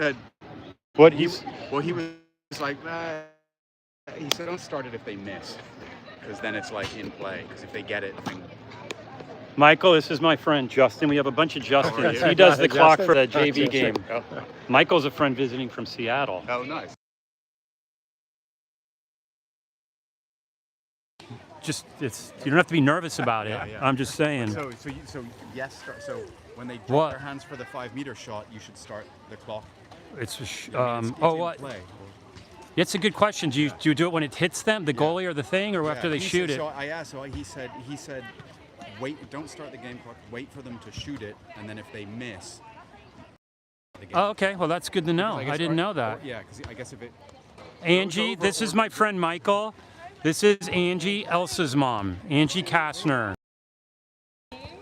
said, What he, he's well, he was like, he said, don't start it if they miss, because then it's like in play. Because if they get it, then Michael, this is my friend Justin. We have a bunch of Justins. you? He does the clock Justin? for the JV Justin. game. Oh, Michael's a friend visiting from Seattle. oh, nice. Just you don't have to be nervous about it. Yeah. I'm just saying. So yes. So when they drop What? their hands for the 5-meter shot, you should start the clock. It's It's oh in what? play. It's a good question. Do you do it when it hits them, the goalie or the thing, or after they He shoot said, it? So I asked. So he said, wait. Don't start the game clock. Wait for them to shoot it, and then if they miss, the game. Oh, okay. Well, that's good to know. Because I didn't know that. Yeah, because I guess if it. Angie, this is my friend Michael. This is Angie, Elsa's mom, Angie Kastner.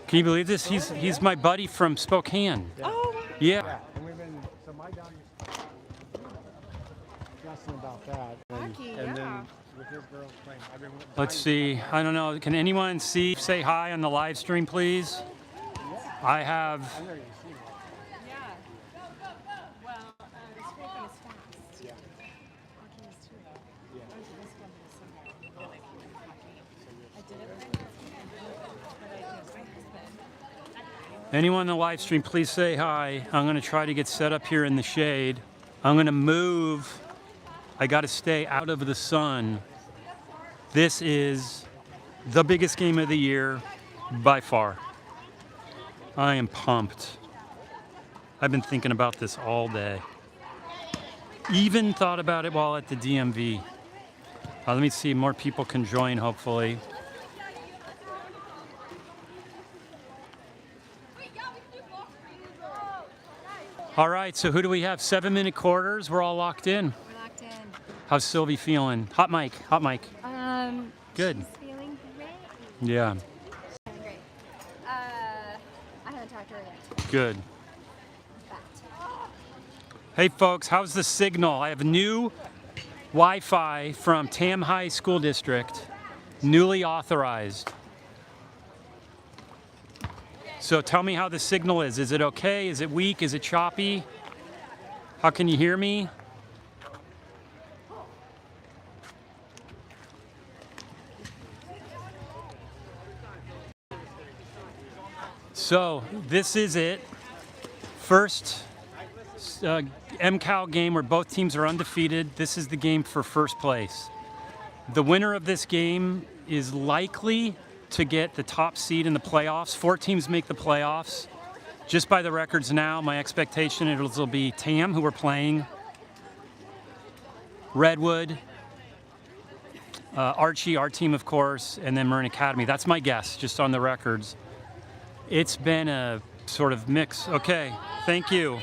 Can you believe this? He's my buddy from Spokane. Oh, Yeah. And we've been, so my daughter's discussing about that. Hockey, And yeah. then with his girls playing, I've been Let's see. I don't know. Can anyone say hi on the live stream, please? I have. I know you've seen it. yeah. Well, scraping is fast. Yeah. Hockey is too, though. Yeah. I went to this one this summer. I really like hockey. I did it with my husband, but I did it with my husband. Anyone on the live stream, please say hi. I'm going to try to get set up here in the shade. I'm going to move. I got to stay out of the sun. This is the biggest game of the year by far. I am pumped. I've been thinking about this all day. Even thought about it while at the DMV. Let me see, more people can join, hopefully. All right, so who do we have? 7-minute quarters. We're all locked in. We're locked in. How's Sylvie feeling? Hot mic, hot mic. Good. She's feeling great. Yeah, Feeling great. I haven't talked to her yet. good. But Hey folks, how's the signal? I have new Wi-Fi from Tam High School District, newly authorized. So tell me how the signal is. Is it okay? Is it weak? Is it choppy? How can you hear me? So this is it. First MCAL game where both teams are undefeated. This is the game for first place. The winner of this game is likely to get the top seed in the playoffs. 4 teams make the playoffs. Just by the records now, my expectation it'll be Tam, who we're playing, Redwood, Archie, our team, of course, and then Marin Academy. That's my guess, just on the records. It's been a sort of mix. Okay, thank you.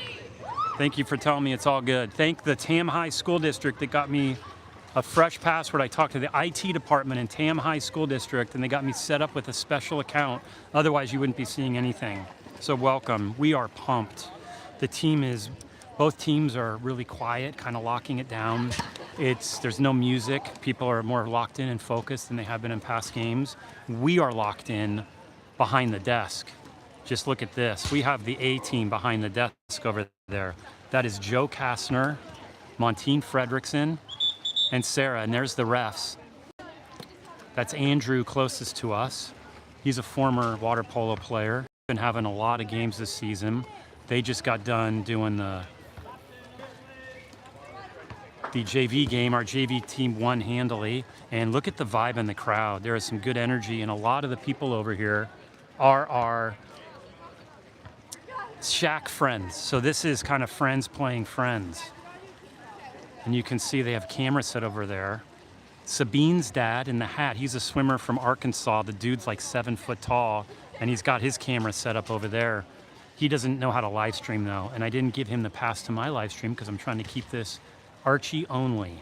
Thank you for telling me it's all good. Thank the Tam High School District that got me a fresh password. I talked to the IT department in Tam High School District and they got me set up with a special account. Otherwise you wouldn't be seeing anything. So welcome. We are pumped. Both teams are really quiet, kind of locking it down. There's no music. People are more locked in and focused than they have been in past games. We are locked in behind the desk. Just look at this. We have the A team behind the desk over there. That is Joe Kastner, Montine Fredrickson, and Sarah, and there's the refs. That's Andrew closest to us. He's a former water polo player. Been having a lot of games this season. They just got done doing the JV game. Our JV team won handily. And look at the vibe in the crowd. There is some good energy, and a lot of the people over here are our Shack friends. So this is kind of friends playing friends. And you can see they have cameras set over there. Sabine's dad in the hat, he's a swimmer from Arkansas. The dude's like 7 foot tall, and he's got his camera set up over there. He doesn't know how to live stream though, and I didn't give him the pass to my live stream because I'm trying to keep this Archie only.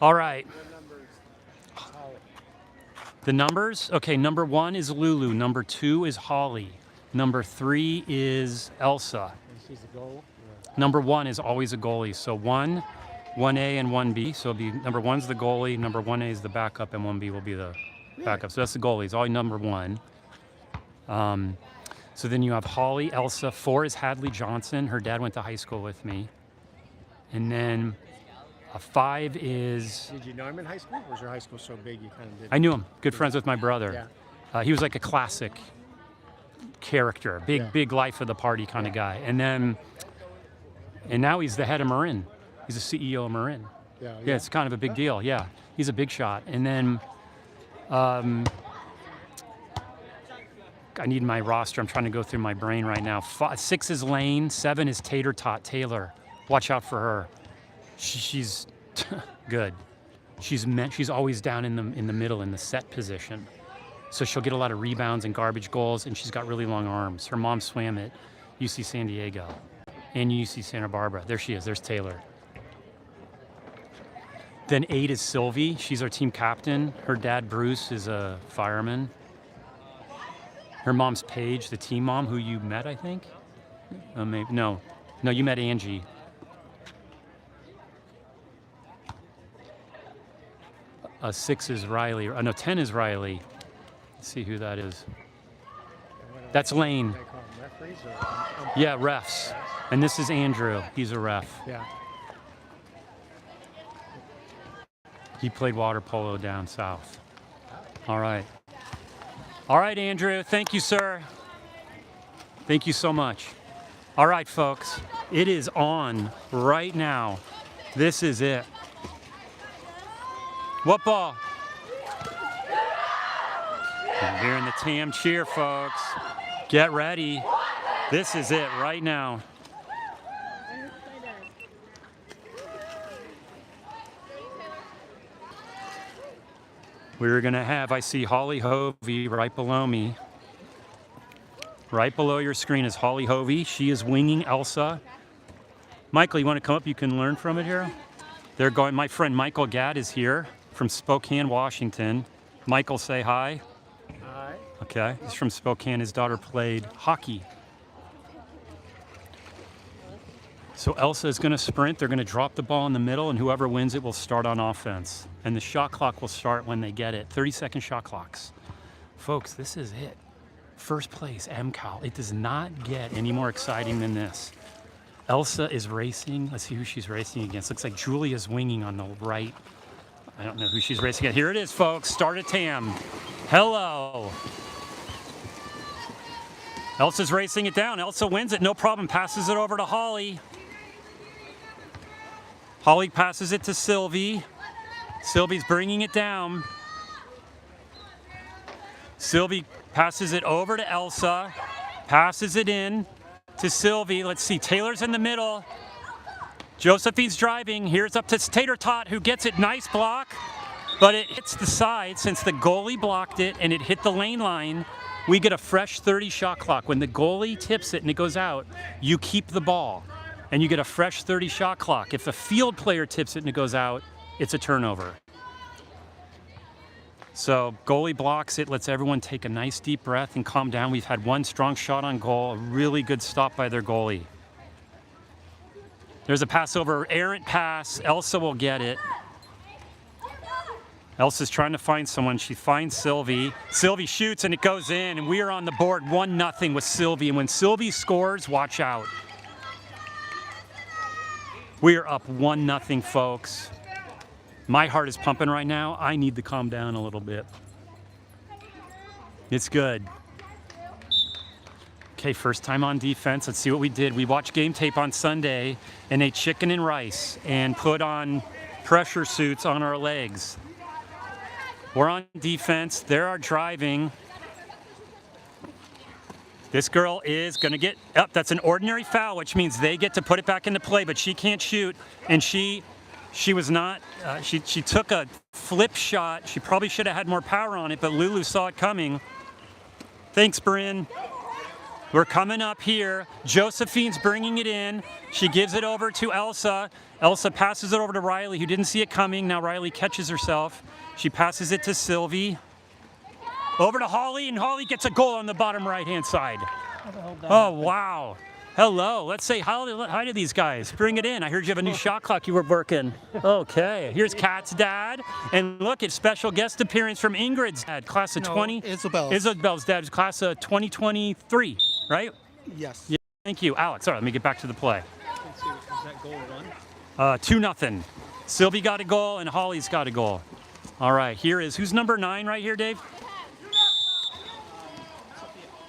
All right. The numbers? Okay, number 1 is Lulu. Number 2 is Holly. Number 3 is Elsa. She's a goal. Number 1 is always a goalie. So 1, 1A, and 1B. So it'll be number 1's the goalie, number 1A is the backup, and 1B will be the backup. So that's the goalies, all number 1. So then you have Holly, Elsa. 4 is Hadley Johnson. Her dad went to high school with me. And then 5 is, Did you know him in high school? Or was your high school so big you kind of did? I knew him. Good friends with my brother. Yeah. He was like a classic character, big life of the party kind of guy. And now he's the head of Marin. He's the CEO of Marin. Yeah, it's kind of a big deal. Yeah, he's a big shot. And then I need my roster. I'm trying to go through my brain right now. 6 is Lane. 7 is Tater Tot Taylor. Watch out for her. She's good. She's always down in the middle in the set position. So she'll get a lot of rebounds and garbage goals, and she's got really long arms. Her mom swam at UC San Diego and UC Santa Barbara. There she is. There's Taylor. Then 8 is Sylvie. She's our team captain. Her dad, Bruce, is a fireman. Her mom's Paige, the team mom, who you met, I think? Maybe. No, you met Angie. 6 is Riley. No, 10 is Riley. Let's see who that is. That's Lane. They call them referees or Yeah, refs. And this is Andrew. He's a ref. Yeah. He played water polo down south. All right. All right, Andrew. Thank you, sir. Thank you so much. All right, folks. It is on right now. This is it. What ball? I'm hearing the TAM cheer, folks. Get ready. This is it right now. We're going to have, I see Holly Hovey right below me. Right below your screen is Holly Hovey. She is winging Elsa. Michael, you want to come up? You can learn from it here. They're going, my friend Michael Gadd is here from Spokane, Washington. Michael, say hi. Hi. Okay, he's from Spokane. His daughter played hockey. So Elsa is going to sprint. They're going to drop the ball in the middle, and whoever wins it will start on offense. And the shot clock will start when they get it. 30-second shot clocks. Folks, this is it. First place, MCAL. It does not get any more exciting than this. Elsa is racing. Let's see who she's racing against. Looks like Julia's winging on the right. I don't know who she's racing against. Here it is, folks. Start a TAM. Hello. Elsa's racing it down. Elsa wins it. No problem. Passes it over to Holly. Holly passes it to Sylvie. Sylvie's bringing it down. Sylvie passes it over to Elsa. Passes it in to Sylvie. Let's see. Taylor's in the middle. Josephine's driving. Here's up to Tater Tot, who gets it. Nice block. But it hits the side since the goalie blocked it and it hit the lane line. We get a fresh 30 shot clock. When the goalie tips it and it goes out, you keep the ball. And you get a fresh 30 shot clock. If a field player tips it and it goes out, it's a turnover. So goalie blocks it, lets everyone take a nice deep breath and calm down. We've had one strong shot on goal, a really good stop by their goalie. There's a pass over, errant pass. Elsa will get it. Elsa's trying to find someone. She finds Sylvie. Sylvie shoots and it goes in, and we are on the board 1-0 with Sylvie. And when Sylvie scores, watch out. We are up 1-0, folks. My heart is pumping right now. I need to calm down a little bit. It's good. Okay, first time on defense. Let's see what we did. We watched game tape on Sunday and ate chicken and rice and put on pressure suits on our legs. We're on defense. They're our driving. This girl is going to get up. That's an ordinary foul, which means they get to put it back into play, but she can't shoot. And she was not, she took a flip shot. She probably should have had more power on it, but Lulu saw it coming. Thanks, Bryn. We're coming up here. Josephine's bringing it in. She gives it over to Elsa. Elsa passes it over to Riley, who didn't see it coming. Now Riley catches herself. She passes it to Sylvie. Over to Holly, and Holly gets a goal on the bottom right-hand side. Oh, wow. Hello. Let's say hi to these guys. Bring it in. I heard you have a new shot clock you were working. Okay. Here's Kat's dad. And look, it's special guest appearance from Ingrid's dad, class of 20. Isabel's. Isabel's dad, class of 2023. right? Yes. Yeah, thank you. Alex, all right, let me get back to the play. Let's see, is that goal one? 2-0. Sylvie got a goal and Holly's got a goal. All right, here is, who's number 9 right here, Dave?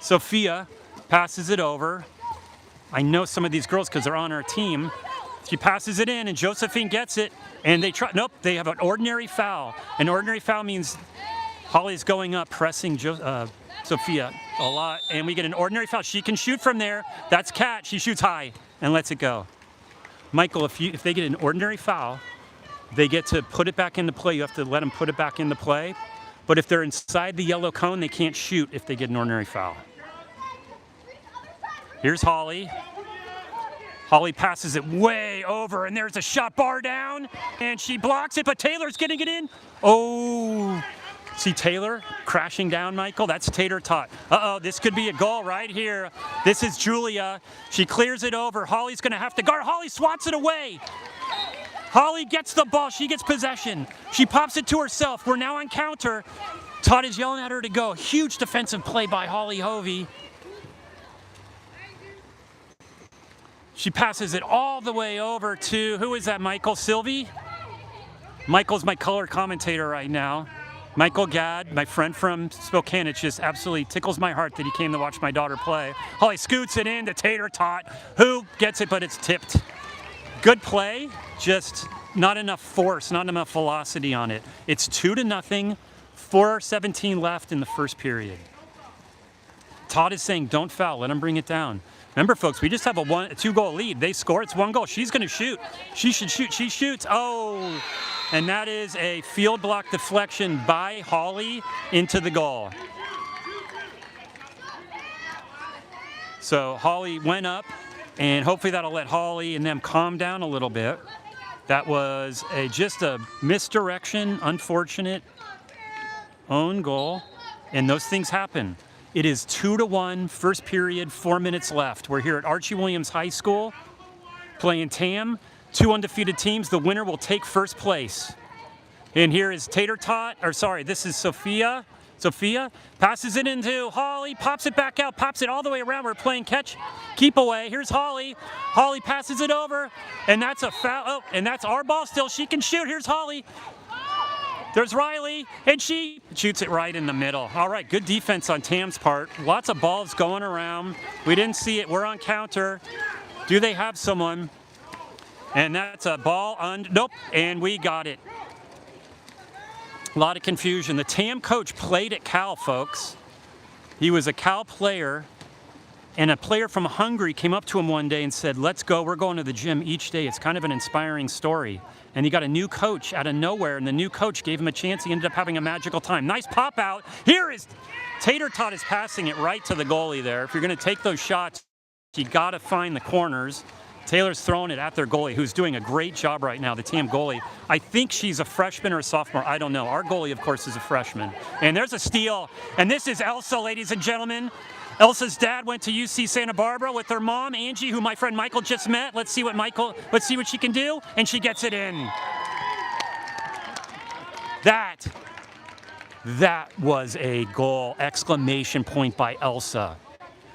Sophia passes it over. I know some of these girls because they're on our team. She passes it in and Josephine gets it and they try, nope, they have an ordinary foul. An ordinary foul means Holly's going up, pressing Sophia a lot, and we get an ordinary foul. She can shoot from there. That's Kat. She shoots high and lets it go. Michael, if they get an ordinary foul, they get to put it back into play. You have to let them put it back into play. But if they're inside the yellow cone, they can't shoot if they get an ordinary foul. Here's Holly. Holly passes it way over, and there's a shot bar down, and she blocks it, but Taylor's getting it in. Oh, see Taylor crashing down, Michael? That's Tater Tot. Uh-oh, this could be a goal right here. This is Julia. She clears it over. Holly's going to have to guard. Holly swats it away. Holly gets the ball. She gets possession. She pops it to herself. We're now on counter. Todd is yelling at her to go. Huge defensive play by Holly Hovey. She passes it all the way over to, who is that, Michael? Sylvie? Michael's my color commentator right now. Michael Gadd, my friend from Spokane. It just absolutely tickles my heart that he came to watch my daughter play. Holly scoots it in to Tater Tot, who gets it, but it's tipped. Good play, just not enough force, not enough velocity on it. It's 2-0, 4:17 left in the first period. Todd is saying, don't foul, let him bring it down. Remember, folks, we just have a 2-goal lead. They score, it's 1 goal. She's going to shoot. She should shoot. She shoots. Oh, and that is a field block deflection by Holly into the goal. So Holly went up, and hopefully that'll let Holly and them calm down a little bit. That was just a misdirection, unfortunate own goal, and those things happen. It is 2-1, first period, 4 minutes left. We're here at Archie Williams High School playing TAM. 2 undefeated teams. The winner will take first place. And here is Tater Tot, or sorry, this is Sophia. Sophia passes it into Holly, pops it back out, pops it all the way around. We're playing catch, keep away. Here's Holly. Holly passes it over, and that's a foul. Oh, and that's our ball still. She can shoot. Here's Holly. There's Riley, and she shoots it right in the middle. All right, good defense on Tam's part. Lots of balls going around. We didn't see it. We're on counter. Do they have someone? And that's a ball on, nope, and we got it. A lot of confusion. The TAM coach played at Cal, folks. He was a Cal player, and a player from Hungary came up to him one day and said, let's go, we're going to the gym each day. It's kind of an inspiring story. And he got a new coach out of nowhere, and the new coach gave him a chance. He ended up having a magical time. Nice pop out. Here is Tater Tot is passing it right to the goalie there. If you're going to take those shots, you got to find the corners. Taylor's throwing it at their goalie, who's doing a great job right now, the TAM goalie. I think she's a freshman or a sophomore. I don't know. Our goalie, of course, is a freshman. And there's a steal. And this is Elsa, ladies and gentlemen. Elsa's dad went to UC Santa Barbara with her mom, Angie, who my friend Michael just met. Let's see what she can do. And she gets it in. That was a goal, exclamation point by Elsa.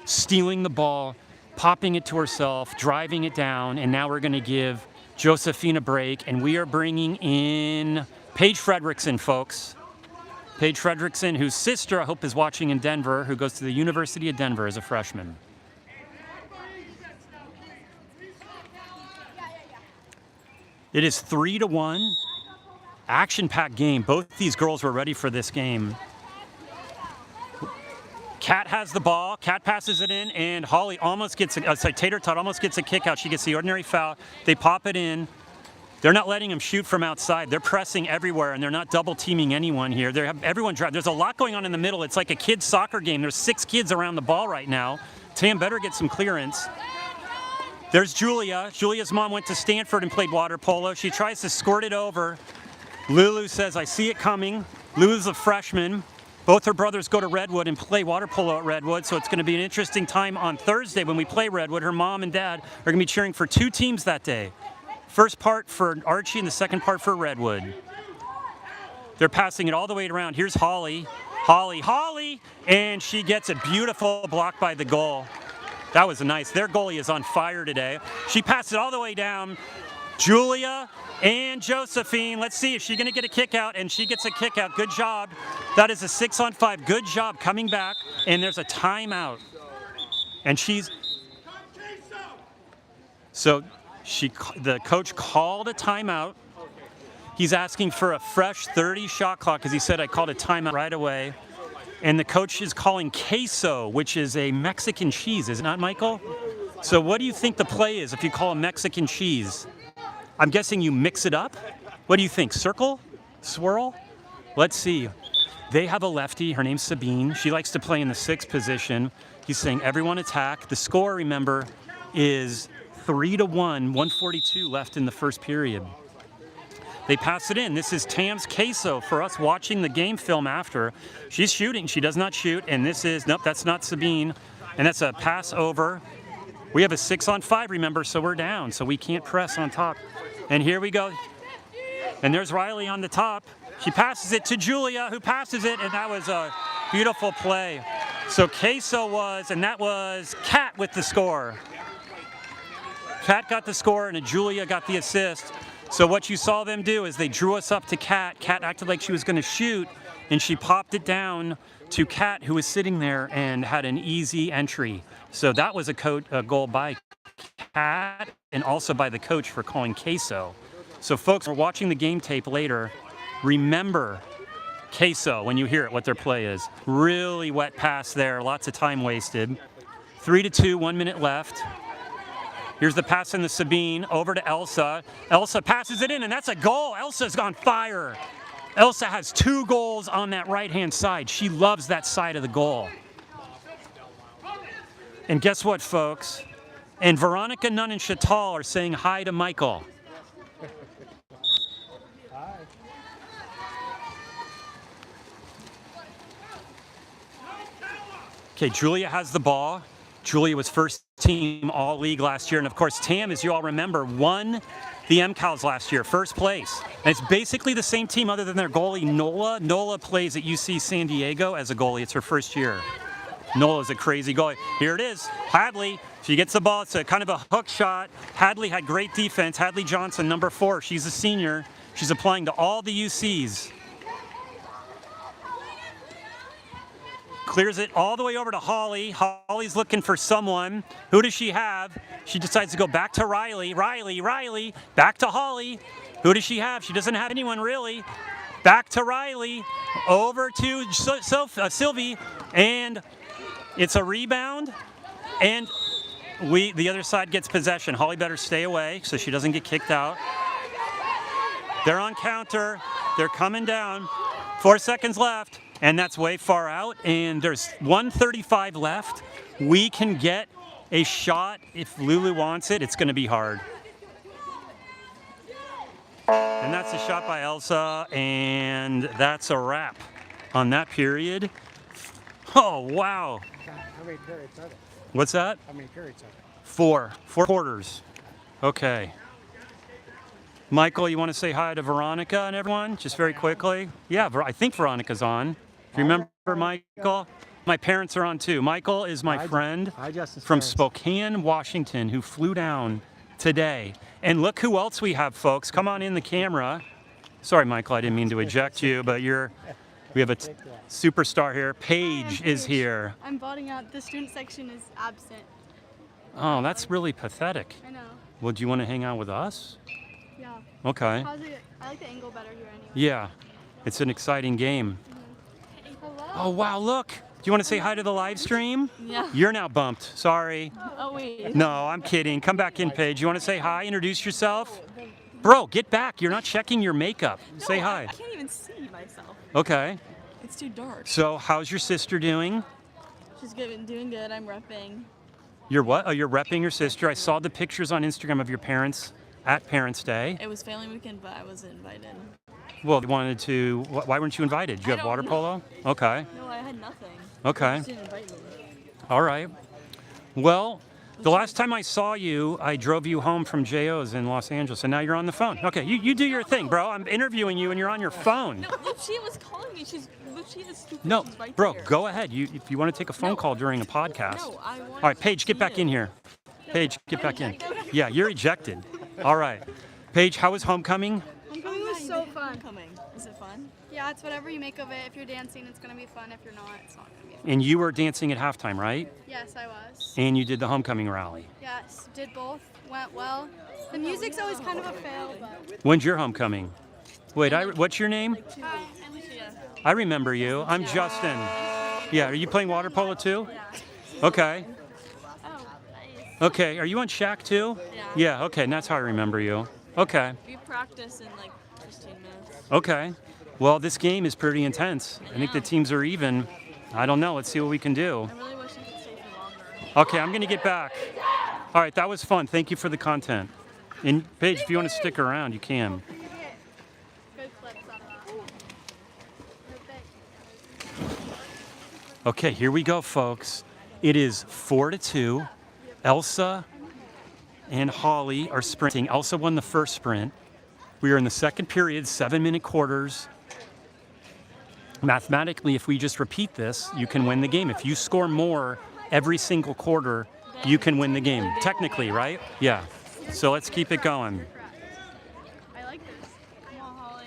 Stealing the ball, popping it to herself, driving it down, and now we're going to give Josephine a break, and we are bringing in Paige Fredrickson, folks. Paige Fredrickson, whose sister I hope is watching in Denver, who goes to the University of Denver as a freshman. It is 3-1. Action-packed game. Both these girls were ready for this game. Kat has the ball. Kat passes it in, and Holly almost gets Tater Tot almost gets a kick out. She gets the ordinary foul. They pop it in. They're not letting them shoot from outside. They're pressing everywhere, and they're not double teaming anyone here. They have everyone drive. There's a lot going on in the middle. It's like a kid's soccer game. There's 6 kids around the ball right now. Tam better get some clearance. There's Julia. Julia's mom went to Stanford and played water polo. She tries to squirt it over. Lulu says, I see it coming. Lulu's a freshman. Both her brothers go to Redwood and play water polo at Redwood, so it's going to be an interesting time on Thursday when we play Redwood. Her mom and dad are going to be cheering for 2 teams that day. First part for Archie and the second part for Redwood. They're passing it all the way around. Here's Holly. Holly, and she gets a beautiful block by the goal. That was nice. Their goalie is on fire today. She passed it all the way down. Julia and Josephine. Let's see if she's going to get a kick out, and she gets a kick out. Good job. That is a 6-on-5. Good job coming back, and there's a timeout. And the coach called a timeout. He's asking for a fresh 30 shot clock because he said I called a timeout right away. And the coach is calling queso, which is a Mexican cheese, is it not, Michael? So what do you think the play is if you call a Mexican cheese? I'm guessing you mix it up? What do you think, circle? Swirl? Let's see. They have a lefty, her name's Sabine. She likes to play in the 6th position. He's saying everyone attack. The score, remember, is 3-1, 142 left in the first period. They pass it in. This is Tam's queso for us watching the game film after. She's shooting. She does not shoot. And this is, nope, that's not Sabine. And that's a pass over. We have a 6-on-5, remember, so we're down. So we can't press on top. And here we go. And there's Riley on the top. She passes it to Julia, who passes it. And that was a beautiful play. So queso was, and that was Kat with the score. Kat got the score, and Julia got the assist. So what you saw them do is they drew us up to Kat. Kat acted like she was going to shoot, and she popped it down to Kat, who was sitting there and had an easy entry. So that was a goal by Kat and also by the coach for calling queso. So folks, we're watching the game tape later. Remember queso when you hear it, what their play is. Really wet pass there, lots of time wasted. 3-2, 1 minute left. Here's the pass in the Sabine, over to Elsa. Elsa passes it in, and that's a goal. Elsa's on fire. Elsa has 2 goals on that right-hand side. She loves that side of the goal. And guess what, folks? And Veronica Nunn and Chatal are saying hi to Michael. Hi. Okay, Julia has the ball. Julia was first team all-league last year. And of course, Tam, as you all remember, won the MCALs last year, first place. And it's basically the same team other than their goalie, Nola. Nola plays at UC San Diego as a goalie. It's her first year. Nola's a crazy goalie. Here it is, Hadley. She gets the ball. It's a kind of a hook shot. Hadley had great defense. Hadley Johnson, number 4. She's a senior. She's applying to all the UCs. Clears it all the way over to Holly. Holly's looking for someone. Who does she have? She decides to go back to Riley. Riley, back to Holly. Who does she have? She doesn't have anyone really. Back to Riley. Over to Sylvie. And it's a rebound. And the other side gets possession. Holly better stay away so she doesn't get kicked out. They're on counter. They're coming down. 4 seconds left. And that's way far out, and there's 1:35 left. We can get a shot if Lulu wants it. It's going to be hard. And that's a shot by Elsa, and that's a wrap on that period. Oh, wow. How many periods are there? What's that? How many periods are there? 4 quarters. Okay. Michael, you want to say hi to Veronica and everyone, just very quickly? Yeah, I think Veronica's on. Do you remember Michael? My parents are on too. Michael is my friend from Spokane, Washington, who flew down today. And look who else we have, folks. Come on in the camera. Sorry, Michael, I didn't mean to eject you, but we have a superstar here. Paige is here. I'm voting out. The student section is absent. Oh, that's really pathetic. I know. Well, do you want to hang out with us? Yeah. Okay. How's it? I like the angle better here anyway. Yeah, it's an exciting game. Hello? Oh, wow, look. Do you want to say hi to the live stream? Yeah. You're now bumped. Sorry. Oh, wait. No, I'm kidding. Come back in, Paige. You want to say hi? Introduce yourself? Bro, get back. You're not checking your makeup. Say hi. I can't even see myself. Okay. It's too dark. So, how's your sister doing? She's good, doing good. I'm repping. You're what? Oh, you're repping your sister. I saw the pictures on Instagram of your parents at Parents' Day. It was family weekend, but I wasn't invited. Well, you wanted to. Why weren't you invited? Did you have water polo? Okay. No, I had nothing. Okay. She didn't invite me. All right. Well, The last time I saw you, I drove you home from JO's in Los Angeles, and now you're on the phone. Okay, you do your thing, bro. I'm interviewing you, and you're on your phone. No, Lucia was calling me. Lucia is stupid. No, She's right bro, there. go ahead. If you want to take a phone call during a podcast. No, I want. All right, Paige, get back in here. Paige, get back in. Yeah, you're ejected. All right. Paige, how was homecoming? Homecoming was so fun. Homecoming. Is it fun? Yeah, it's whatever you make of it. If you're dancing, it's gonna be fun. If you're not, it's not gonna be fun. And you were dancing at halftime, right? Yes, I was. And you did the homecoming rally. Yes, did both. Went well. The music's always kind of a fail, but When's your homecoming? Wait, what's your name? hi. And Lucia. I remember you. I'm Justin. Yeah, are you playing water polo too? Okay. Oh, nice. Okay, are you on Shaq too? Yeah. Yeah, okay, and that's how I remember you. Okay, We practice in like 15 minutes. okay. Well, this game is pretty intense. I think the teams are even. I don't know. Let's see what we can do. I really wish I could stay for longer. Okay, I'm going to get back. All right, that was fun. Thank you for the content. And Paige, if you want to stick around, you can. Good flips out of that. Okay, here we go, folks. It is 4-2. Elsa and Holly are sprinting. Elsa won the first sprint. We are in the second period, 7-minute quarters. Mathematically, if we just repeat this, you can win the game. If you score more every single quarter, you can win the game. Technically, right? Yeah. So let's keep it going. I like this. Come on, Holly.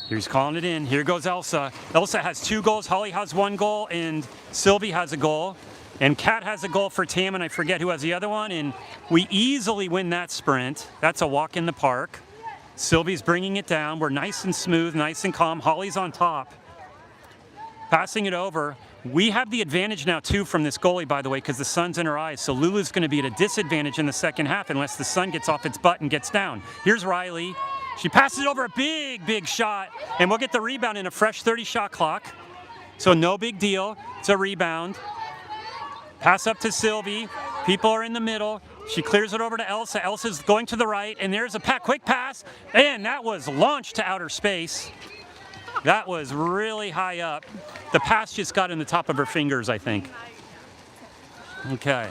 Here's calling it in. Here goes Elsa. Elsa has 2 goals. Holly has 1 goal, and Sylvie has a goal. And Kat has a goal for Tam, and I forget who has the other one. And we easily win that sprint. That's a walk in the park. Sylvie's bringing it down. We're nice and smooth, nice and calm. Holly's on top. Passing it over. We have the advantage now, too, from this goalie, by the way, because the sun's in her eyes. So Lulu's going to be at a disadvantage in the second half unless the sun gets off its butt and gets down. Here's Riley. She passes it over a big, big shot, and we'll get the rebound in a fresh 30-shot clock. So no big deal. It's a rebound. Pass up to Sylvie. People are in the middle. She clears it over to Elsa. Elsa's going to the right, and there's a quick pass, and that was launched to outer space. That was really high up. The pass just got in the top of her fingers, I think. Okay.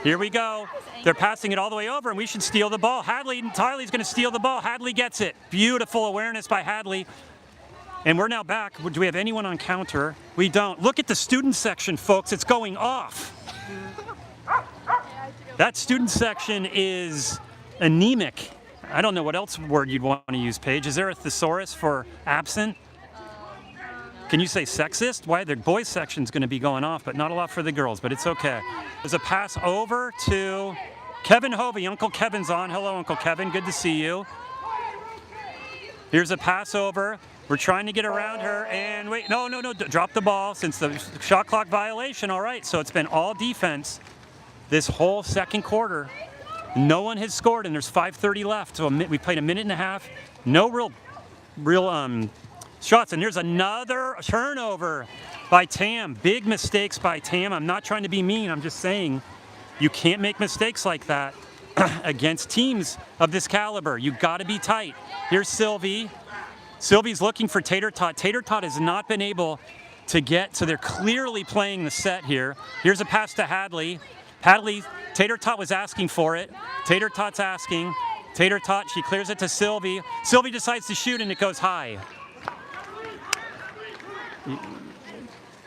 Here we go. They're passing it all the way over, and we should steal the ball. Tylee's going to steal the ball. Hadley gets it. Beautiful awareness by Hadley. And we're now back. Do we have anyone on counter? We don't. Look at the student section, folks. It's going off. That student section is anemic. I don't know what else word you'd want to use, Paige. Is there a thesaurus for absent? Can you say sexist? Why, the boys section's going to be going off, but not a lot for the girls, but it's okay. There's a pass over to Kevin Hovey. Uncle Kevin's on. Hello, Uncle Kevin. Good to see you. Here's a pass over. We're trying to get around her, and wait, no, drop the ball since the shot clock violation. All right, so it's been all defense this whole second quarter. No one has scored, and there's 5:30 left. So we played a minute and a half. No real shots, and there's another turnover by Tam. Big mistakes by Tam. I'm not trying to be mean. I'm just saying you can't make mistakes like that against teams of this caliber. You got to be tight. Here's Sylvie. Sylvie's looking for Tater Tot. Tater Tot has not been able to get, so they're clearly playing the set here. Here's a pass to Hadley. Tater Tot was asking for it. Tater Tot's asking. Tater Tot, she clears it to Sylvie. Sylvie decides to shoot, and it goes high.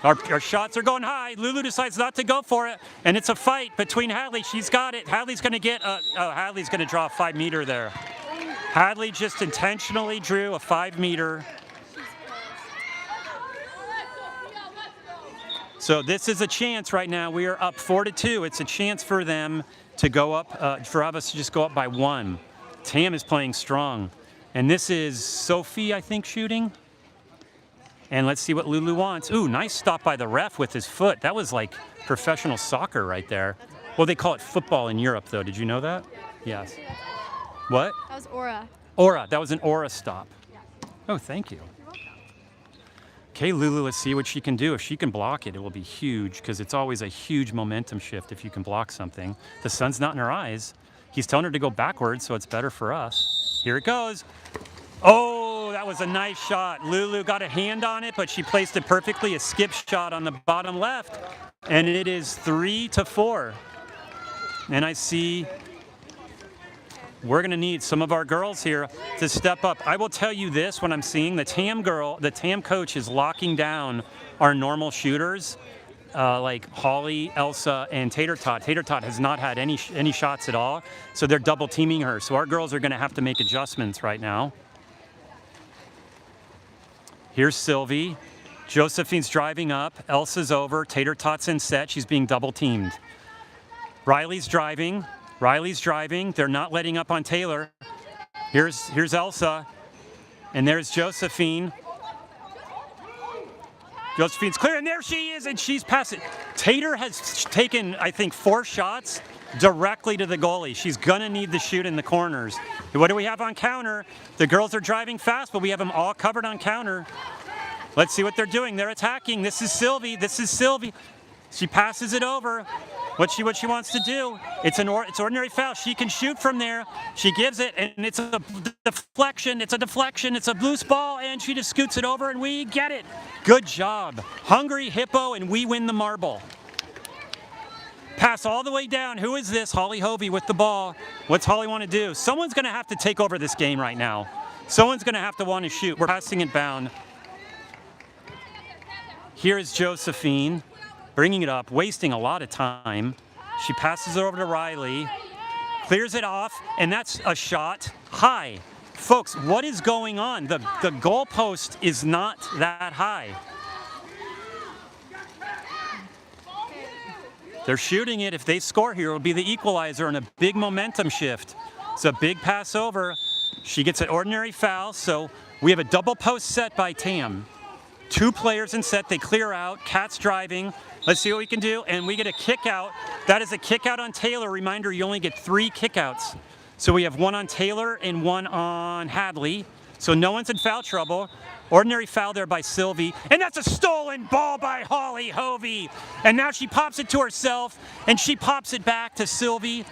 Our shots are going high. Lulu decides not to go for it, and it's a fight between Hadley. She's got it. Hadley's going to get, Hadley's going to draw a 5-meter there. Hadley just intentionally drew a 5-meter. So this is a chance right now. We are up 4-2. It's a chance for them to go up, for us to just go up by 1. Tam is playing strong. And this is Sophie, I think, shooting. And let's see what Lulu wants. Ooh, nice stop by the ref with his foot. That was like professional soccer right there. Well, they call it football in Europe, though. Did you know that? Yes. What? That was Aura. Aura. That was an Aura stop. Oh, thank you. Okay, Lulu, let's see what she can do. If she can block it, it will be huge because it's always a huge momentum shift if you can block something. The sun's not in her eyes. He's telling her to go backwards, so it's better for us. Here it goes. Oh, that was a nice shot. Lulu got a hand on it, but she placed it perfectly. A skip shot on the bottom left. And it is 3-4. And I see we're going to need some of our girls here to step up. I will tell you this, when I'm seeing the TAM coach is locking down our normal shooters, like Holly, Elsa, and Tater Tot. Tater Tot has not had any shots at all, so they're double teaming her. So our girls are going to have to make adjustments right now. Here's Sylvie. Josephine's driving up. Elsa's over. Tater Tot's in set. She's being double teamed. Riley's driving. They're not letting up on Taylor. Here's Elsa. And there's Josephine. Josephine's clear, and there she is, and she's passing. Tater has taken, I think, 4 shots directly to the goalie. She's gonna need the shoot in the corners. What do we have on counter? The girls are driving fast, but we have them all covered on counter. Let's see what they're doing. They're attacking. This is Sylvie. She passes it over. What she wants to do. It's ordinary foul. She can shoot from there. She gives it, and it's a deflection. It's a loose ball, and she just scoots it over, and we get it. Good job. Hungry Hippo, and we win the marble. Pass all the way down. Who is this? Holly Hovey with the ball. What's Holly want to do? Someone's going to have to take over this game right now. Someone's going to have to want to shoot. We're passing it down. Here is Josephine. Bringing it up, wasting a lot of time. She passes it over to Riley, clears it off, and that's a shot high. Folks, what is going on? The goalpost is not that high. They're shooting it. If they score here, it'll be the equalizer and a big momentum shift. It's a big pass over. She gets an ordinary foul, so we have a double post set by Tam. 2 players in set, they clear out, Kat's driving. Let's see what we can do, and we get a kick out. That is a kick out on Taylor. Reminder, you only get 3 kickouts. So we have 1 on Taylor and 1 on Hadley. So no one's in foul trouble. Ordinary foul there by Sylvie. And that's a stolen ball by Holly Hovey. And now she pops it to herself, and she pops it back to Sylvie.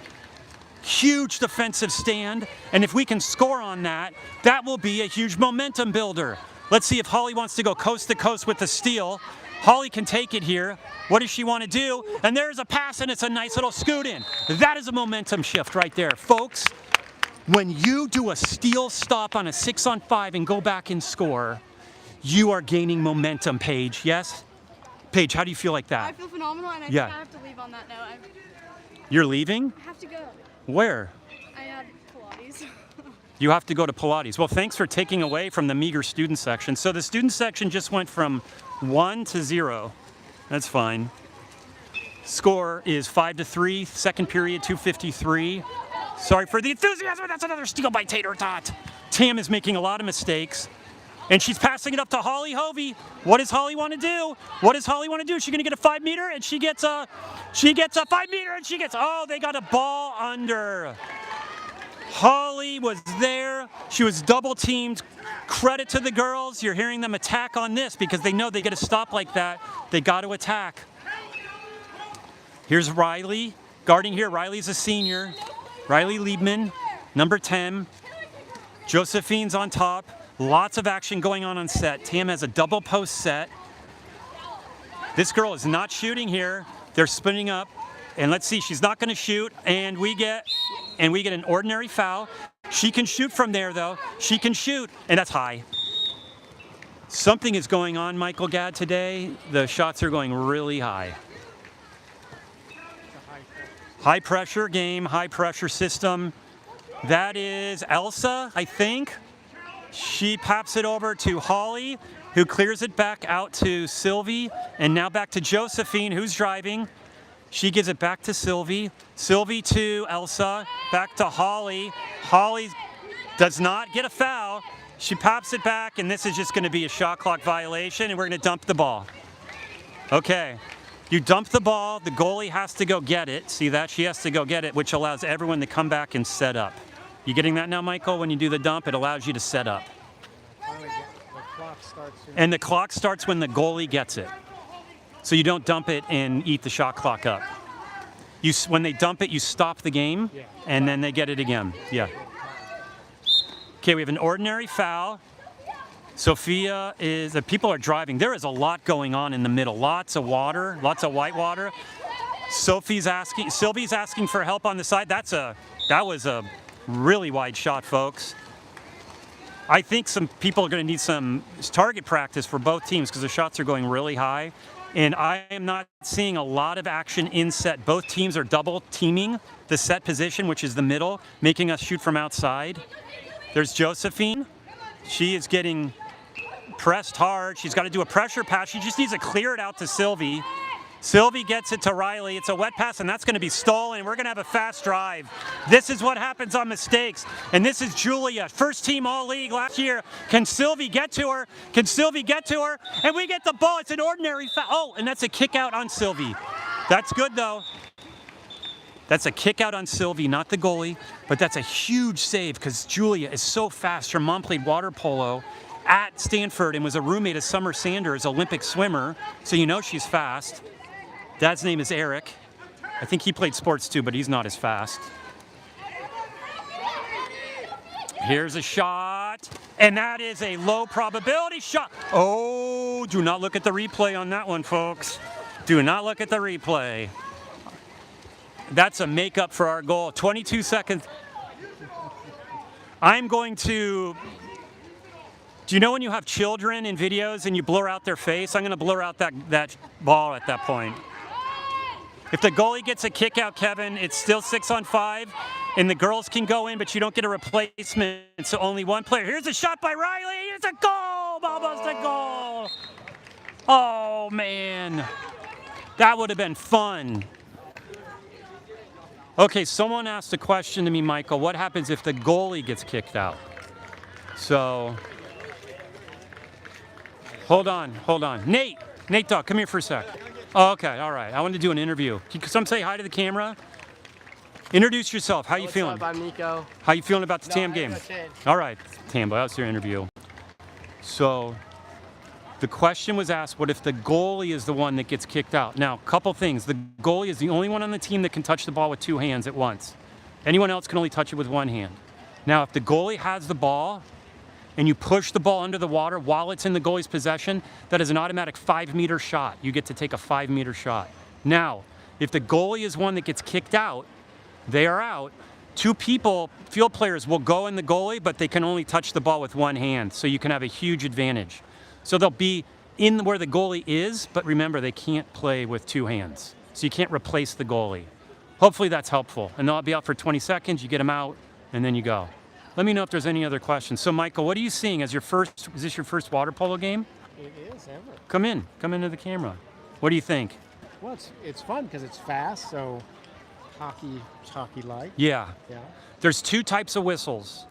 Huge defensive stand. And if we can score on that, that will be a huge momentum builder. Let's see if Holly wants to go coast to coast with the steal. Holly can take it here. What does she want to do? And there's a pass, and it's a nice little scoot in. That is a momentum shift right there. Folks, when you do a steal stop on a 6-on-5 and go back and score, you are gaining momentum, Paige. Yes? Paige, how do you feel like that? I feel phenomenal, and I Yeah. think I have to leave on that note. You're leaving? I have to go. Where? I have Pilates. You have to go to Pilates. Well, thanks for taking away from the meager student section. So the student section just went from 1 to 0. That's fine. Score is 5-3. Second period, 2:53. Sorry for the enthusiasm. That's another steal by Tater Tot. Tam is making a lot of mistakes. And she's passing it up to Holly Hovey. What does Holly want to do? Is she going to get a 5-meter? And she gets a 5-meter, and she gets, oh, they got a ball under. Holly was there. She was double teamed. Credit to the girls. You're hearing them attack on this because they know they get a stop like that. They got to attack. Here's Riley guarding here. Riley's a senior. Riley Liebman, number 10. Josephine's on top. Lots of action going on set. Tam has a double post set. This girl is not shooting here. They're spinning up. And let's see, she's not going to shoot. And we get an ordinary foul. She can shoot from there, though. She can shoot, and that's high. Something is going on, Michael Gadd, today. The shots are going really high. High pressure game, high pressure system. That is Elsa, I think. She pops it over to Holly, who clears it back out to Sylvie, and now back to Josephine, who's driving. She gives it back to Sylvie. Sylvie to Elsa, back to Holly. Holly does not get a foul. She pops it back, and this is just going to be a shot clock violation, and we're going to dump the ball. Okay. You dump the ball, the goalie has to go get it. See that? She has to go get it, which allows everyone to come back and set up. You getting that now, Michael? When you do the dump, it allows you to set up. And the clock starts when the goalie gets it. So you don't dump it and eat the shot clock up. When they dump it, you stop the game, and then they get it again. Yeah. Okay, we have an ordinary foul. Sophia is, people are driving. There is a lot going on in the middle. Lots of water, lots of white water. Sylvie's asking for help on the side. That was a really wide shot, folks. I think some people are going to need some target practice for both teams because the shots are going really high. And I am not seeing a lot of action in set. Both teams are double teaming the set position, which is the middle, making us shoot from outside. There's Josephine. She is getting pressed hard. She's got to do a pressure pass. She just needs to clear it out to Sylvie. Sylvie gets it to Riley. It's a wet pass, and that's going to be stolen. We're going to have a fast drive. This is what happens on mistakes. And this is Julia, first team All-League last year. Can Sylvie get to her? Can Sylvie get to her? And we get the ball. It's an ordinary foul. Oh, and that's a kick out on Sylvie. That's good, though. That's a kick out on Sylvie, not the goalie. But that's a huge save because Julia is so fast. Her mom played water polo at Stanford and was a roommate of Summer Sanders, Olympic swimmer. So you know she's fast. Dad's name is Eric. I think he played sports too, but he's not as fast. Here's a shot, and that is a low probability shot. Oh, do not look at the replay on that one, folks. Do not look at the replay. That's a makeup for our goal. 22 seconds. I'm going to... Do you know when you have children in videos and you blur out their face? I'm going to blur out that ball at that point. If the goalie gets a kick out, Kevin, it's still 6-on-5, and the girls can go in, but you don't get a replacement, so only one player. Here's a shot by Riley. It's a goal! Almost a goal! Oh, man. That would have been fun. Okay, someone asked a question to me, Michael. What happens if the goalie gets kicked out? So, hold on. Nate, Dog, come here for a sec. Oh, okay, all right. I wanted to do an interview. Can some say hi to the camera? Introduce yourself. How you feeling? What's up? I'm Nico. How you feeling about the TAM game? Good. All right, Tambo, that was your interview. So, the question was asked, what if the goalie is the one that gets kicked out? Now, a couple things. The goalie is the only one on the team that can touch the ball with two hands at once. Anyone else can only touch it with one hand. Now, if the goalie has the ball, and you push the ball under the water while it's in the goalie's possession, that is an automatic 5-meter shot. You get to take a 5-meter shot. Now, if the goalie is one that gets kicked out, they are out. Two people, field players, will go in the goalie, but they can only touch the ball with one hand, so you can have a huge advantage. So they'll be in where the goalie is, but remember, they can't play with two hands. So you can't replace the goalie. Hopefully that's helpful. And they'll be out for 20 seconds, you get them out, and then you go. Let me know if there's any other questions. So, Michael, what are you seeing as is this your first water polo game? It is ever. Come into the camera. What do you think? Well, it's fun because it's fast, so hockey-like. Yeah. Yeah. There's two types of whistles.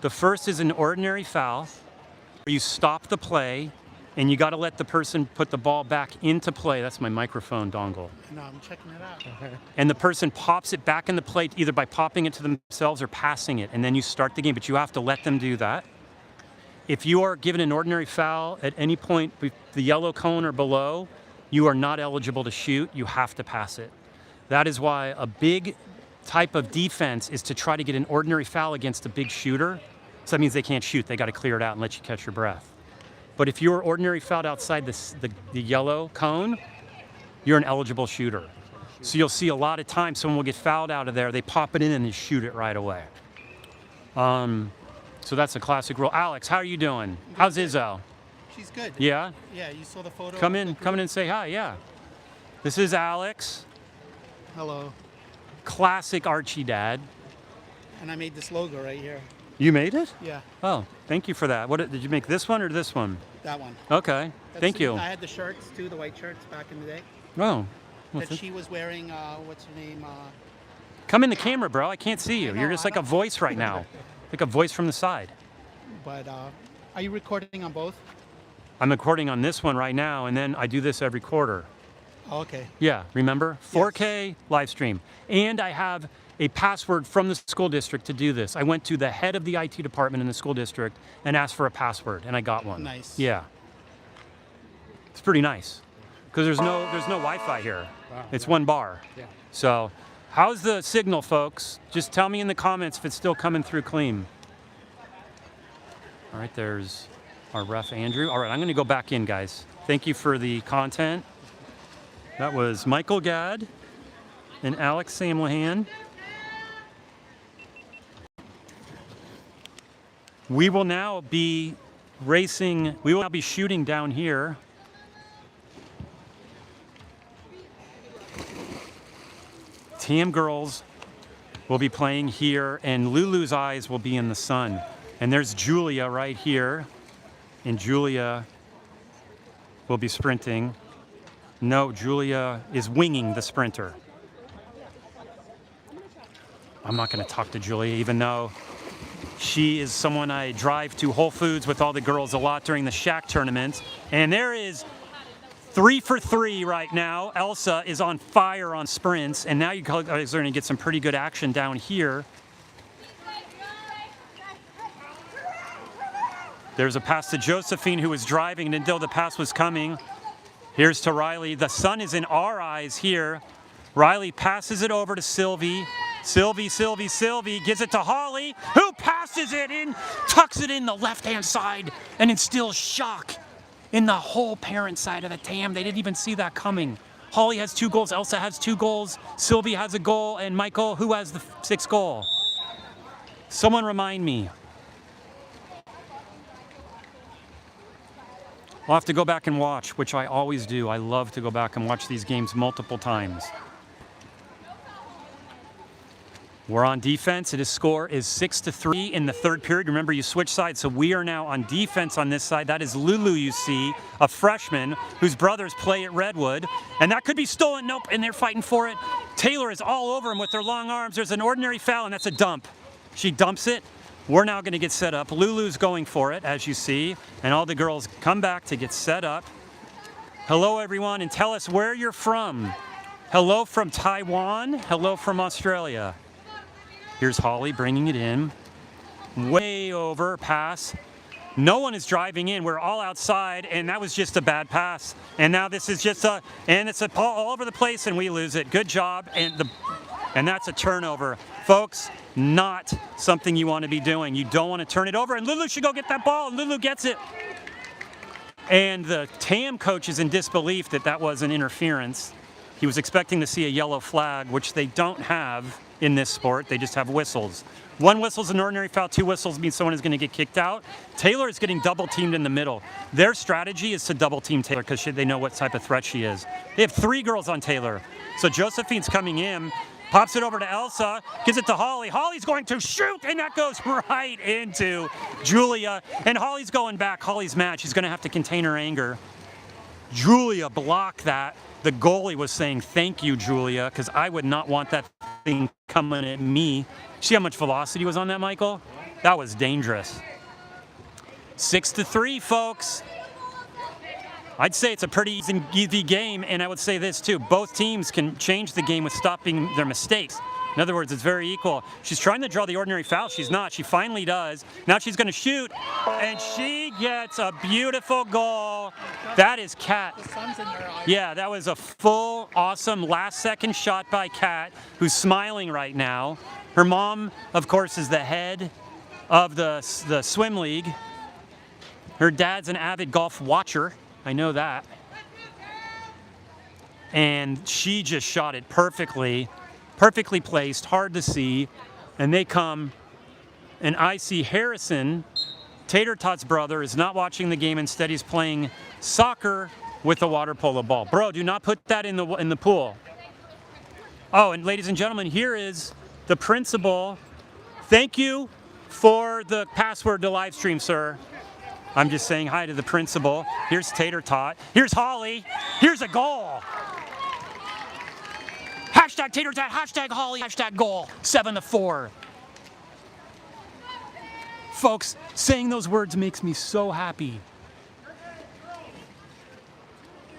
The first is an ordinary foul, where you stop the play, and you got to let the person put the ball back into play. That's my microphone dongle. No, I'm checking it out. And the person pops it back in the plate either by popping it to themselves or passing it, and then you start the game, but you have to let them do that. If you are given an ordinary foul at any point with the yellow cone or below, you are not eligible to shoot. You have to pass it. That is why a big type of defense is to try to get an ordinary foul against a big shooter. So that means they can't shoot. They got to clear it out and let you catch your breath. But if you're ordinary fouled outside the yellow cone, you're an eligible shooter. So you'll see a lot of times someone will get fouled out of there, they pop it in and they shoot it right away. So that's a classic rule. Alex, how are you doing? How's Izzo? She's good. Yeah? Yeah, you saw the photo? Come in and say hi, yeah. This is Alex, Hello. classic Archie dad. And I made this logo right here. You made it? Yeah, Oh, thank you for that. What did you make this one or this one? that one. Okay, thank you. I had the shirts too, the white shirts back in the day. Oh, That she was wearing, what's her name? come in the camera, bro. I can't see you. know, You're just I like a don't- voice right now. Like a voice from the side. But are you recording on both? I'm recording on this one right now, and then I do this every quarter. Oh, okay. Yeah, remember? 4K live stream. And I have a password from the school district to do this. I went to the head of the IT department in the school district and asked for a password, and I got one. Nice. Yeah. It's pretty nice. Because there's no Wi-Fi here. Wow, It's yeah. one bar. Yeah. So, how's the signal, folks? Just tell me in the comments if it's still coming through clean. All right, there's our ref, Andrew. All right, I'm going to go back in, guys. Thank you for the content. That was Michael Gadd and Alex Samlahan. We will now be racing, we will now be shooting down here. TAM girls will be playing here, and Lulu's eyes will be in the sun. And there's Julia right here, and Julia will be sprinting. No, Julia is winging the sprinter. I'm not going to talk to Julia, even though she is someone I drive to Whole Foods with all the girls a lot during the Shack tournament. And there is 3 for 3 right now. Elsa is on fire on sprints, and now you guys are going to get some pretty good action down here. There's a pass to Josephine, who was driving, and didn't know the pass was coming. Here's to Riley. The sun is in our eyes here. Riley passes it over to Sylvie. Sylvie gives it to Holly, who passes it in, tucks it in the left-hand side, and instills shock in the whole parent side of the TAM. They didn't even see that coming. Holly has 2 goals, Elsa has 2 goals, Sylvie has a goal, and Michael, who has the 6th goal? Someone remind me. I'll have to go back and watch, which I always do. I love to go back and watch these games multiple times. We're on defense. His score is 6-3 in the 3rd period. Remember, you switch sides, so we are now on defense on this side. That is Lulu, you see, a freshman whose brothers play at Redwood. And that could be stolen. Nope, and they're fighting for it. Taylor is all over him with their long arms. There's an ordinary foul, and that's a dump. She dumps it. We're now going to get set up. Lulu's going for it, as you see, and all the girls come back to get set up. Hello, everyone, and tell us where you're from. Hello from Taiwan. Hello from Australia. Here's Holly bringing it in. Way over, pass. No one is driving in. We're all outside, and that was just a bad pass. And now this is just and it's all over the place, and we lose it. Good job, and that's a turnover. Folks, not something you want to be doing. You don't want to turn it over, and Lulu should go get that ball, and Lulu gets it. And the TAM coach is in disbelief that that was an interference. He was expecting to see a yellow flag, which they don't have in this sport. They just have whistles. 1 whistle is an ordinary foul, 2 whistles means someone is going to get kicked out. Taylor is getting double teamed in the middle. Their strategy is to double team Taylor because they know what type of threat she is. They have 3 girls on Taylor. So Josephine's coming in, pops it over to Elsa, gives it to Holly. Holly's going to shoot, and that goes right into Julia. And Holly's going back. Holly's mad. She's going to have to contain her anger. Julia blocked that. The goalie was saying, thank you, Julia, because I would not want that thing coming at me. See how much velocity was on that, Michael? That was dangerous. 6-3, folks. I'd say it's a pretty easy game, and I would say this too. Both teams can change the game with stopping their mistakes. In other words, it's very equal. She's trying to draw the ordinary foul. She's not. She finally does. Now she's going to shoot, and she gets a beautiful goal. That is Kat. Yeah, that was a full, awesome last-second shot by Kat, who's smiling right now. Her mom, of course, is the head of the swim league. Her dad's an avid golf watcher. I know that. And she just shot it perfectly placed, hard to see. And they come, and I see Harrison, Tater Tot's brother, is not watching the game. Instead, he's playing soccer with a water polo ball. Bro, do not put that in the pool. Oh, and ladies and gentlemen, here is the principal. Thank you for the password to live stream, sir. I'm just saying hi to the principal. Here's Tater Tot. Here's Holly. Here's a goal. Hashtag Tater Tot, hashtag Holly, hashtag goal. 7-4. Folks, saying those words makes me so happy.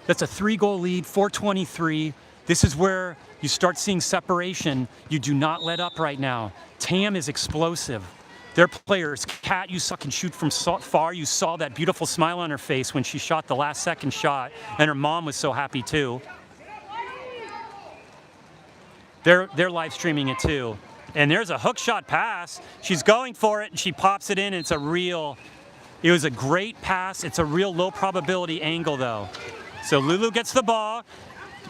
That's a 3-goal lead, 4:23. This is where you start seeing separation. You do not let up right now. TAM is explosive. Their players, Kat, you can shoot from far. You saw that beautiful smile on her face when she shot the last-second shot, and her mom was so happy too. They're live streaming it too. And there's a hook shot pass. She's going for it, and she pops it in, and it's a real It was a great pass. It's a real low probability angle though. So Lulu gets the ball.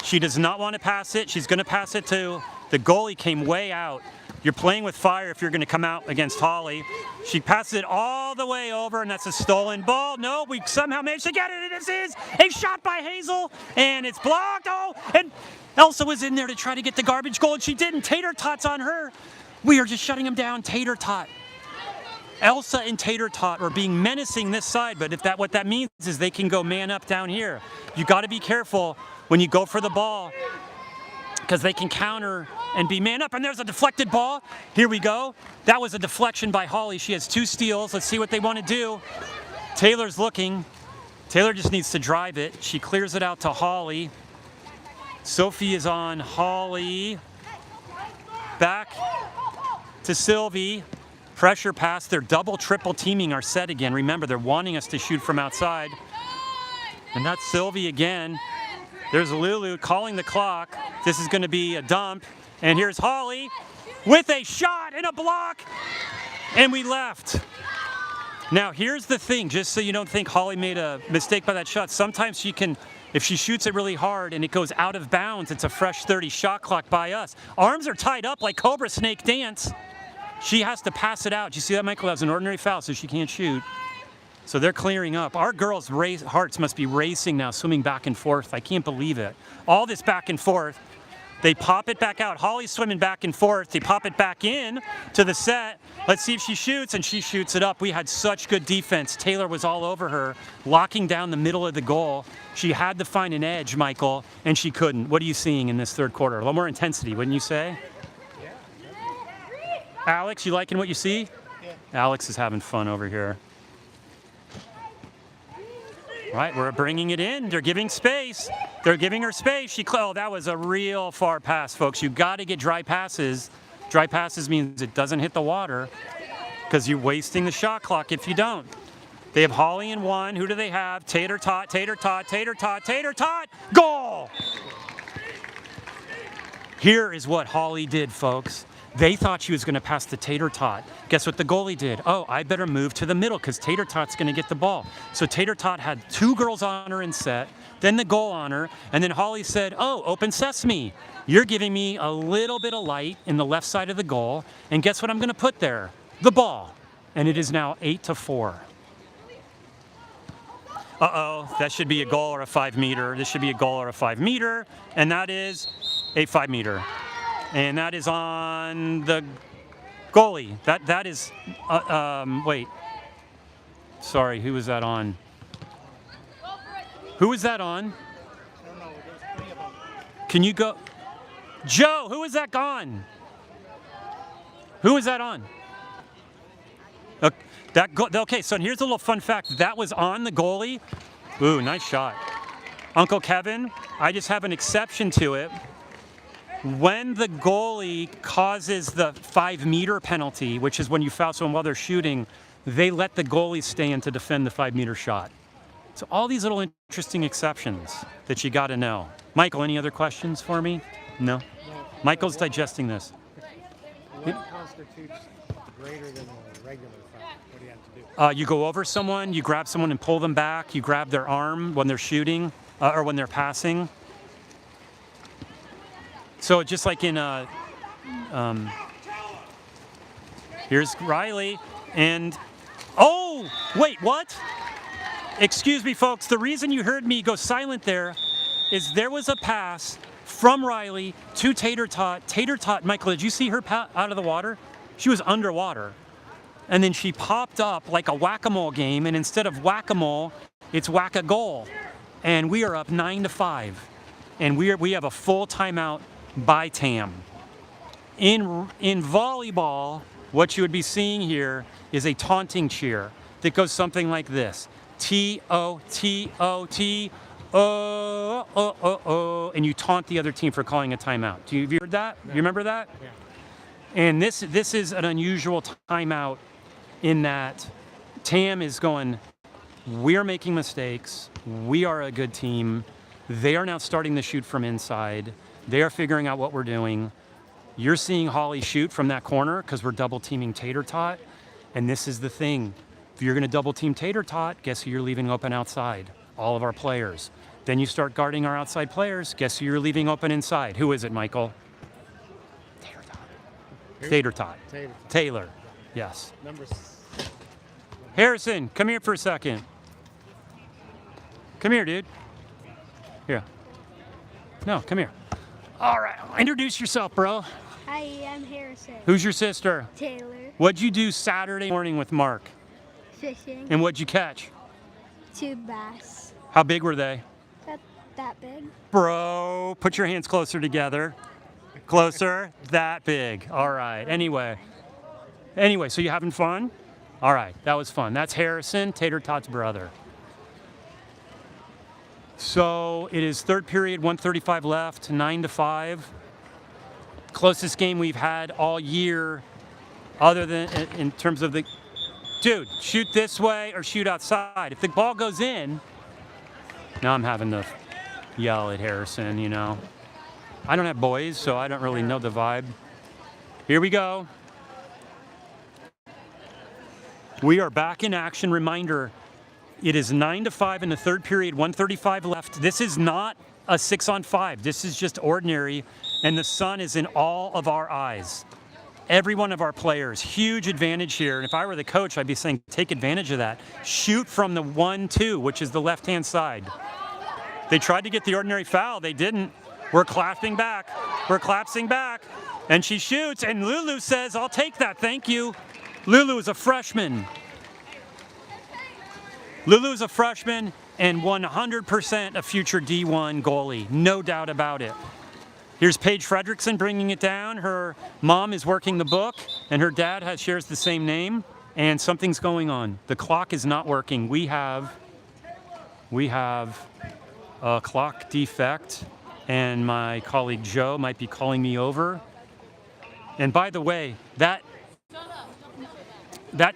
She does not want to pass it. She's going to pass it to the goalie. Came way out. You're playing with fire if you're going to come out against Holly. She passes it all the way over, and that's a stolen ball. No, we somehow managed to get it, and this is a shot by Hazel, and it's blocked. Oh, and Elsa was in there to try to get the garbage goal, and she didn't. Tater Tot's on her. We are just shutting him down. Tater Tot. Elsa and Tater Tot are being menacing this side, but what that means is they can go man up down here. You got to be careful when you go for the ball, because they can counter and be man up. And there's a deflected ball. Here we go. That was a deflection by Holly. She has 2 steals. Let's see what they want to do. Taylor's looking. Taylor just needs to drive it. She clears it out to Holly. Sophie is on Holly. Back to Sylvie. Pressure pass. They're double, triple teaming our set again. Remember, they're wanting us to shoot from outside. And that's Sylvie again. There's Lulu calling the clock. This is going to be a dump. And here's Holly with a shot and a block. And we left. Now, here's the thing, just so you don't think Holly made a mistake by that shot. Sometimes she can, if she shoots it really hard and it goes out of bounds, it's a fresh 30 shot clock by us. Arms are tied up like Cobra Snake dance. She has to pass it out. You see that, Michael? That was an ordinary foul, so she can't shoot. So they're clearing up. Our girls' hearts must be racing now, swimming back and forth. I can't believe it. All this back and forth. They pop it back out. Holly's swimming back and forth. They pop it back in to the set. Let's see if she shoots, and she shoots it up. We had such good defense. Taylor was all over her, locking down the middle of the goal. She had to find an edge, Michael, and she couldn't. What are you seeing in this third quarter? A little more intensity, wouldn't you say? Yeah. Alex, you liking what you see? Yeah. Alex is having fun over here. Right, we're bringing it in. They're giving space. They're giving her space. Oh, that was a real far pass, folks. You got to get dry passes. Dry passes means it doesn't hit the water, because you're wasting the shot clock if you don't. They have Holly in one. Who do they have? Tater Tot, Tater Tot, Tater Tot, Tater Tot. Goal! Here is what Holly did, folks. They thought she was going to pass to Tater Tot. Guess what the goalie did? Oh, I better move to the middle because Tater Tot's going to get the ball. So Tater Tot had 2 girls on her in set, then the goal on her, and then Holly said, oh, open sesame. You're giving me a little bit of light in the left side of the goal, and guess what I'm going to put there? The ball. And it is now 8-4. Uh-oh, that should be a goal or a 5-meter. This should be a goal or a 5-meter, and that is a 5-meter. And that is on the goalie. That is, wait. Sorry, who was that on? Who was that on? I don't know. There's 3 of them. Can you go? Joe, who is that gone? Who is that on? Okay, so here's a little fun fact. That was on the goalie. Ooh, nice shot. Uncle Kevin, I just have an exception to it. When the goalie causes the 5-meter penalty, which is when you foul someone while they're shooting, they let the goalie stay in to defend the 5-meter shot. So all these little interesting exceptions that you got to know. Michael, any other questions for me? No? Michael's digesting this. What constitutes greater than a regular foul? What do you have to do? You go over someone, you grab someone and pull them back, you grab their arm when they're shooting or when they're passing. So just like in, here's Riley, and, oh, wait, what? Excuse me, folks, the reason you heard me go silent there is there was a pass from Riley to Tater Tot. Tater Tot, Michael, did you see her out of the water? She was underwater. And then she popped up like a whack-a-mole game, and instead of whack-a-mole, it's whack-a-goal. And we are up 9-5. And we have a full timeout by TAM. In volleyball, what you would be seeing here is a taunting cheer that goes something like this. T-O-T-O-T, oh, and you taunt the other team for calling a timeout. Have you heard that? You remember that? Yeah. And this is an unusual timeout in that TAM is going, we're making mistakes, we are a good team, they are now starting to shoot from inside, they are figuring out what we're doing. You're seeing Holly shoot from that corner because we're double teaming Tater Tot. And this is the thing. If you're going to double team Tater Tot, guess who you're leaving open outside? All of our players. Then you start guarding our outside players. Guess who you're leaving open inside? Who is it, Michael? Tater Tot. Tater Tot. Tater. Taylor. Yes. Number Harrison, come here for a second. Come here, dude. Here. No, come here. All right. Introduce yourself, bro. Hi, I'm Harrison. Who's your sister? Taylor. What'd you do Saturday morning with Mark? Fishing. And what'd you catch? 2 bass. How big were they? That big. Bro, put your hands closer together. Closer. That big. All right. Anyway, so you having fun? All right. That was fun. That's Harrison, Tater Tot's brother. So it is third period, 1:35 left, 9-5. Closest game we've had all year, other than in terms of the, dude, shoot this way or shoot outside. If the ball goes in, now I'm having to yell at Harrison, you know. I don't have boys, so I don't really know the vibe. Here we go. We are back in action. Reminder, it is 9-5 in the third period, 1:35 left. This is not a 6-on-5. This is just ordinary, and the sun is in all of our eyes. Every one of our players, huge advantage here. And if I were the coach, I'd be saying, take advantage of that. Shoot from the 1-2, which is the left-hand side. They tried to get the ordinary foul. They didn't. We're clapping back. We're collapsing back. And she shoots, and Lulu says, I'll take that, thank you. Lulu is a freshman. Lulu is a freshman and 100% a future D1 goalie, no doubt about it. Here's Paige Fredrickson bringing it down. Her mom is working the book, and her dad shares the same name, and something's going on. The clock is not working. We have a clock defect, and my colleague Joe might be calling me over. And by the way, that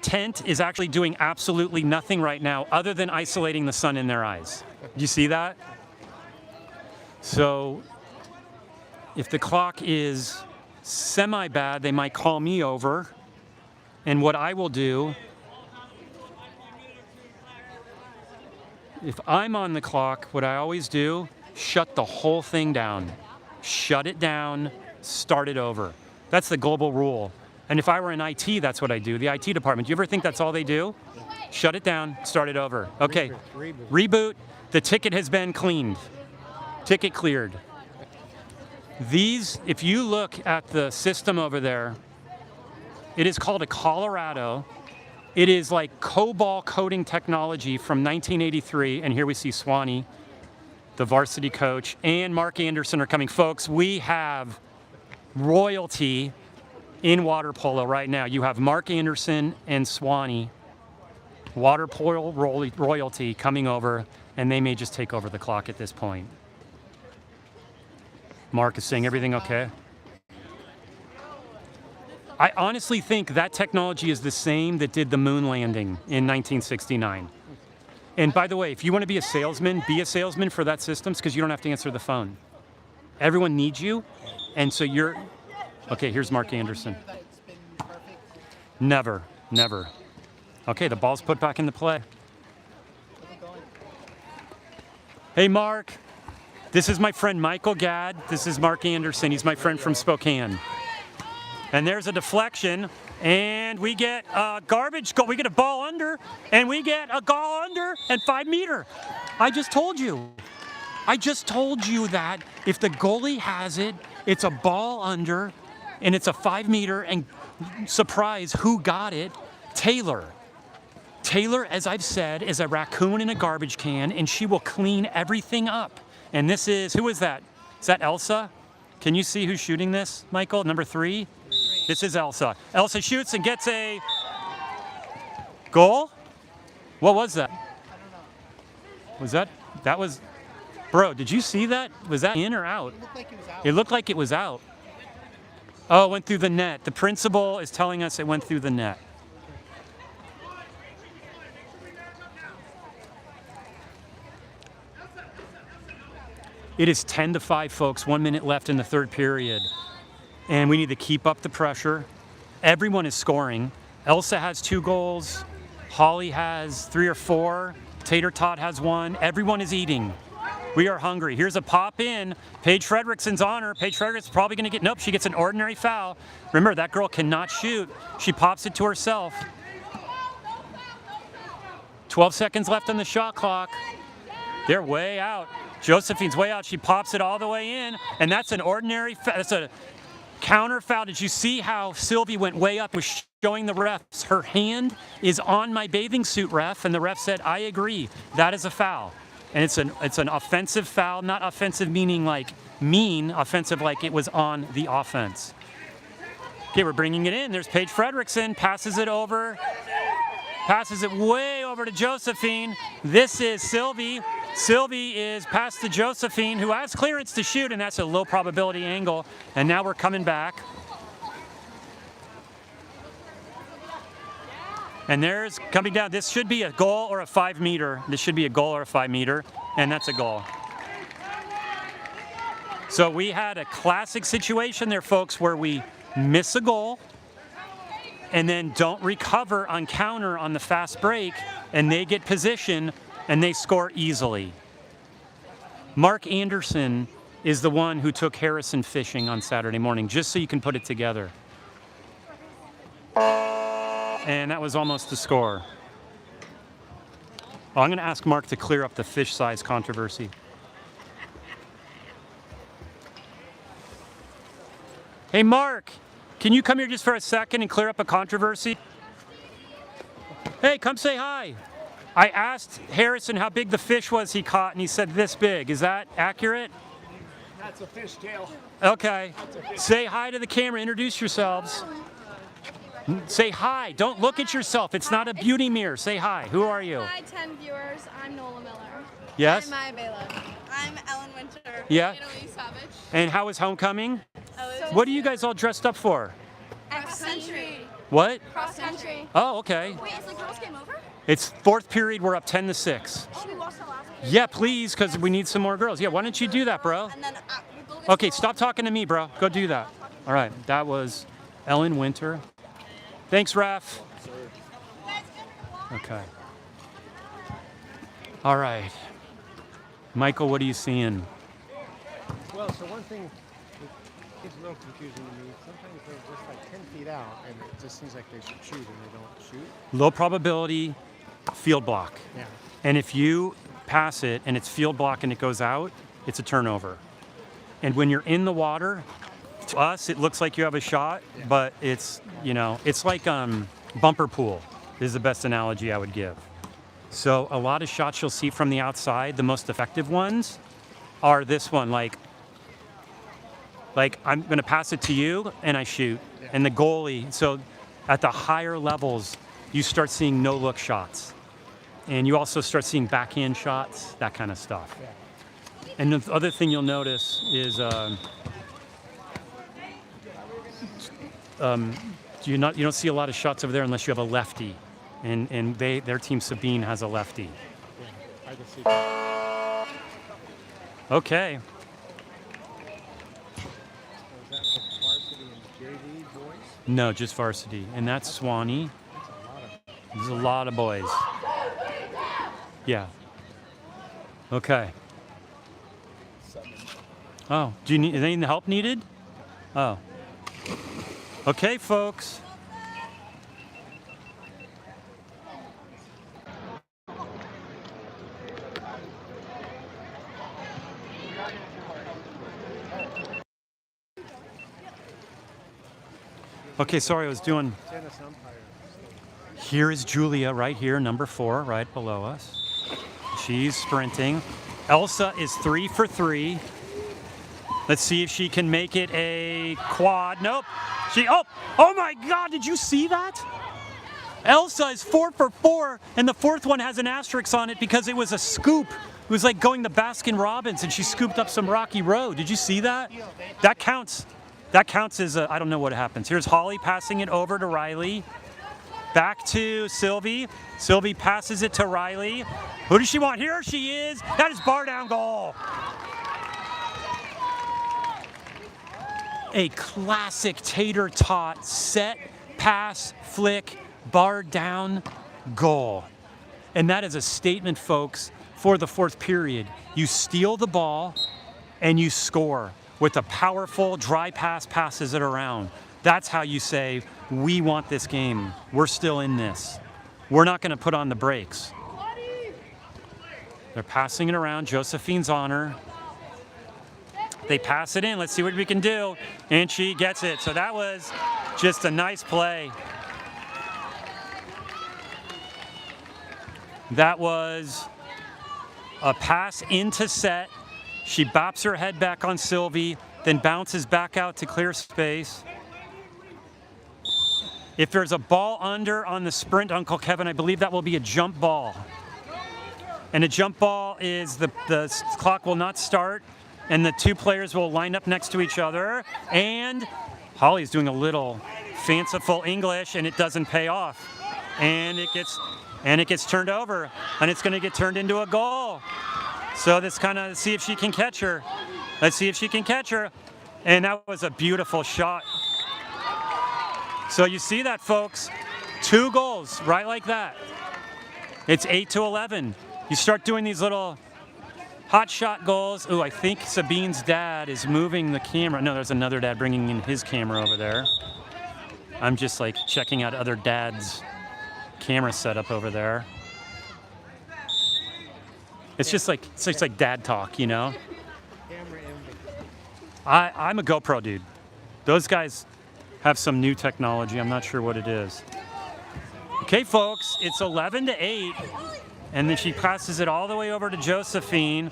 tent is actually doing absolutely nothing right now other than isolating the sun in their eyes. Do you see that? So if the clock is semi-bad, they might call me over. And what I will do, if I'm on the clock, what I always do, shut the whole thing down. Shut it down, start it over. That's the global rule. And if I were in IT, that's what I do. The IT department, do you ever think that's all they do? Shut it down, start it over. Okay, reboot. The ticket has been cleaned. Ticket cleared. These, if you look at the system over there, it is called a Colorado. It is like COBOL coding technology from 1983. And here we see Swanee, the varsity coach, and Mark Anderson are coming. Folks, we have royalty in water polo right now. You have Mark Anderson and Swanee, water polo royalty coming over, and they may just take over the clock at this point. Mark is saying, everything okay? I honestly think that technology is the same that did the moon landing in 1969. And by the way, if you want to be a salesman for that systems, because you don't have to answer the phone. Everyone needs you, and so you're... Okay, here's Mark Anderson. Never. Okay, the ball's put back into play. Hey, Mark. This is my friend Michael Gadd. This is Mark Anderson. He's my friend from Spokane. And there's a deflection, and we get a garbage goal. We get a ball under, and we get a goal under and 5 meter. I just told you that if the goalie has it, it's a ball under, and it's a 5 meter, and surprise, who got it? Taylor. Taylor, as I've said, is a raccoon in a garbage can, and she will clean everything up. And this is, who is that? Is that Elsa? Can you see who's shooting this, Michael? Number 3? This is Elsa. Elsa shoots and gets a goal? What was that? Was that was, bro, did you see that? Was that in or out? It looked like it was out. Oh, it went through the net. The principal is telling us it went through the net. It is 10-5, folks. 1 minute left in the third period. And we need to keep up the pressure. Everyone is scoring. Elsa has 2 goals. Holly has 3 or 4. Tater Tot has 1. Everyone is eating. We are hungry. Here's a pop in. Paige Frederickson's on her. Paige Frederickson's probably going to get, nope, she gets an ordinary foul. Remember, that girl cannot shoot. She pops it to herself. 12 seconds left on the shot clock. They're way out. Josephine's way out. She pops it all the way in, and that's an ordinary foul. That's a counter foul. Did you see how Sylvie went way up, was showing the refs? Her hand is on my bathing suit, ref, and the ref said, I agree, that is a foul. And it's an offensive foul, not offensive meaning like mean, offensive like it was on the offense. Okay, we're bringing it in. There's Paige Frederickson, passes it over, passes it way over to Josephine. This is Sylvie. Sylvie is past to Josephine, who has clearance to shoot, and that's a low probability angle. And now we're coming back. And there's coming down. This should be a goal or a 5 meter. This should be a goal or a 5 meter, and that's a goal. So we had a classic situation there, folks, where we miss a goal and then don't recover on counter on the fast break, and they get position and they score easily. Mark Anderson is the one who took Harrison fishing on Saturday morning, just so you can put it together. And that was almost the score. Oh, I'm going to ask Mark to clear up the fish size controversy. Hey, Mark, can you come here just for a second and clear up a controversy? Hey, come say hi. I asked Harrison how big the fish was he caught, and he said this big. Is that accurate? That's a fish tail. Okay. Say hi to the camera. Introduce yourselves. Say hi. Don't look at yourself. It's not a beauty mirror. Say hi. Who are you? Hi, 10 viewers. I'm Nola Miller. Yes? I'm Maya Bela. I'm Ellen Winter. Yeah? Italy Savage. And how was homecoming? So What are you guys all dressed up for? cross country. What? Cross country. Oh, okay. Wait, is the girls' game over? It's 4th period. We're up 10-6. Should we watch the last one? Yeah, please, because we need some more girls. Yeah, why don't you do that, bro? And then we'll go get Okay, stop talking to me, bro. Go do that. All right, that was Ellen Winter. Thanks, Raf. Okay. All right. Michael, what are you seeing? Well, so one thing that is a little confusing to me, sometimes they're just like 10 feet out, and it just seems like they should shoot, and they don't shoot. Low probability field block. Yeah. And if you pass it and it's field block and it goes out, it's a turnover. And when you're in the water, to us, it looks like you have a shot, but it's, you know, it's like bumper pool is the best analogy I would give. So a lot of shots you'll see from the outside, the most effective ones are this one, like I'm going to pass it to you and I shoot. And the goalie, so at the higher levels, you start seeing no-look shots. And you also start seeing backhand shots, that kind of stuff. And the other thing you'll notice is you don't see a lot of shots over there unless you have a lefty. And their team, Sabine, has a lefty. I can see that. Okay. So is that for varsity and JV boys? No, just varsity. And that's Swanee. There's a lot of boys. Yeah. Okay. Oh, do you need any help needed? Oh. Okay, folks. Okay, sorry, I was doing. Tennis umpire. Here is Julia right here, number 4, right below us. She's sprinting. Elsa is 3 for 3. Let's see if she can make it a quad. Nope. Oh my God, did you see that? Elsa is 4 for 4, and the 4th one has an asterisk on it because it was a scoop. It was like going to Baskin Robbins, and she scooped up some Rocky Road. Did you see that? That counts. That counts as I don't know what happens. Here's Holly passing it over to Riley. Back to Sylvie. Sylvie passes it to Riley. Who does she want? Here she is. That is bar down goal. A classic Tater Tot set, pass, flick, bar down goal. And that is a statement, folks, for the fourth period. You steal the ball and you score with a powerful dry pass, passes it around. That's how you say, we want this game. We're still in this. We're not going to put on the brakes. They're passing it around. Josephine's on her. They pass it in. Let's see what we can do. And she gets it. So that was just a nice play. That was a pass into set. She bops her head back on Sylvie, then bounces back out to clear space. If there's a ball under on the sprint, Uncle Kevin, I believe that will be a jump ball. And a jump ball is the clock will not start, and the two players will line up next to each other. And Holly's doing a little fanciful English, and it doesn't pay off. And it gets turned over, and it's going to get turned into a goal. So let's kind of see if she can catch her. Let's see if she can catch her. And that was a beautiful shot. So you see that, folks. 2 goals, right like that. It's 8-11. You start doing these little hot shot goals. Ooh, I think Sabine's dad is moving the camera. No, there's another dad bringing in his camera over there. I'm just like checking out other dads' camera setup over there. It's just like dad talk, you know. I'm a GoPro dude. Those guys have some new technology. I'm not sure what it is. Okay, folks, it's 11-8, and then she passes it all the way over to Josephine.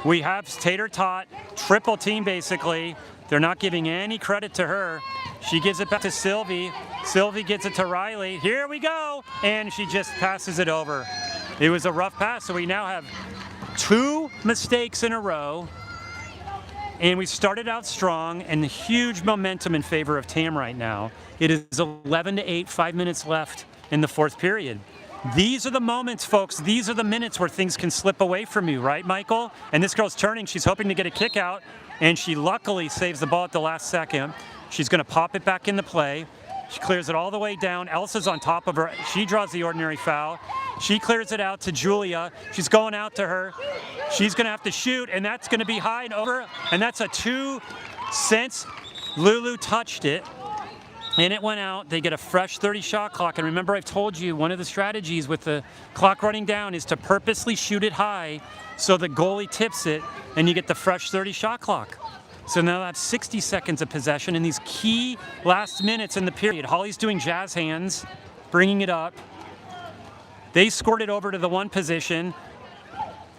We have Tater Tot, triple team basically. They're not giving any credit to her. She gives it back to Sylvie. Sylvie gets it to Riley. Here we go, and she just passes it over. It was a rough pass, so we now have 2 mistakes in a row. And we started out strong, and the huge momentum in favor of Tam right now. It is 11-8, 5 minutes left in the fourth period. These are the moments, folks. These are the minutes where things can slip away from you, right, Michael? And this girl's turning. She's hoping to get a kick out, and she luckily saves the ball at the last second. She's going to pop it back into play. She clears it all the way down. Elsa's on top of her. She draws the ordinary foul. She clears it out to Julia. She's going out to her. She's going to have to shoot, and that's going to be high and over. And that's a 2 since Lulu touched it. And it went out. They get a fresh 30 shot clock. And remember, I've told you one of the strategies with the clock running down is to purposely shoot it high so the goalie tips it and you get the fresh 30 shot clock. So now I have 60 seconds of possession in these key last minutes in the period. Holly's doing jazz hands, bringing it up. They scored it over to the 1 position.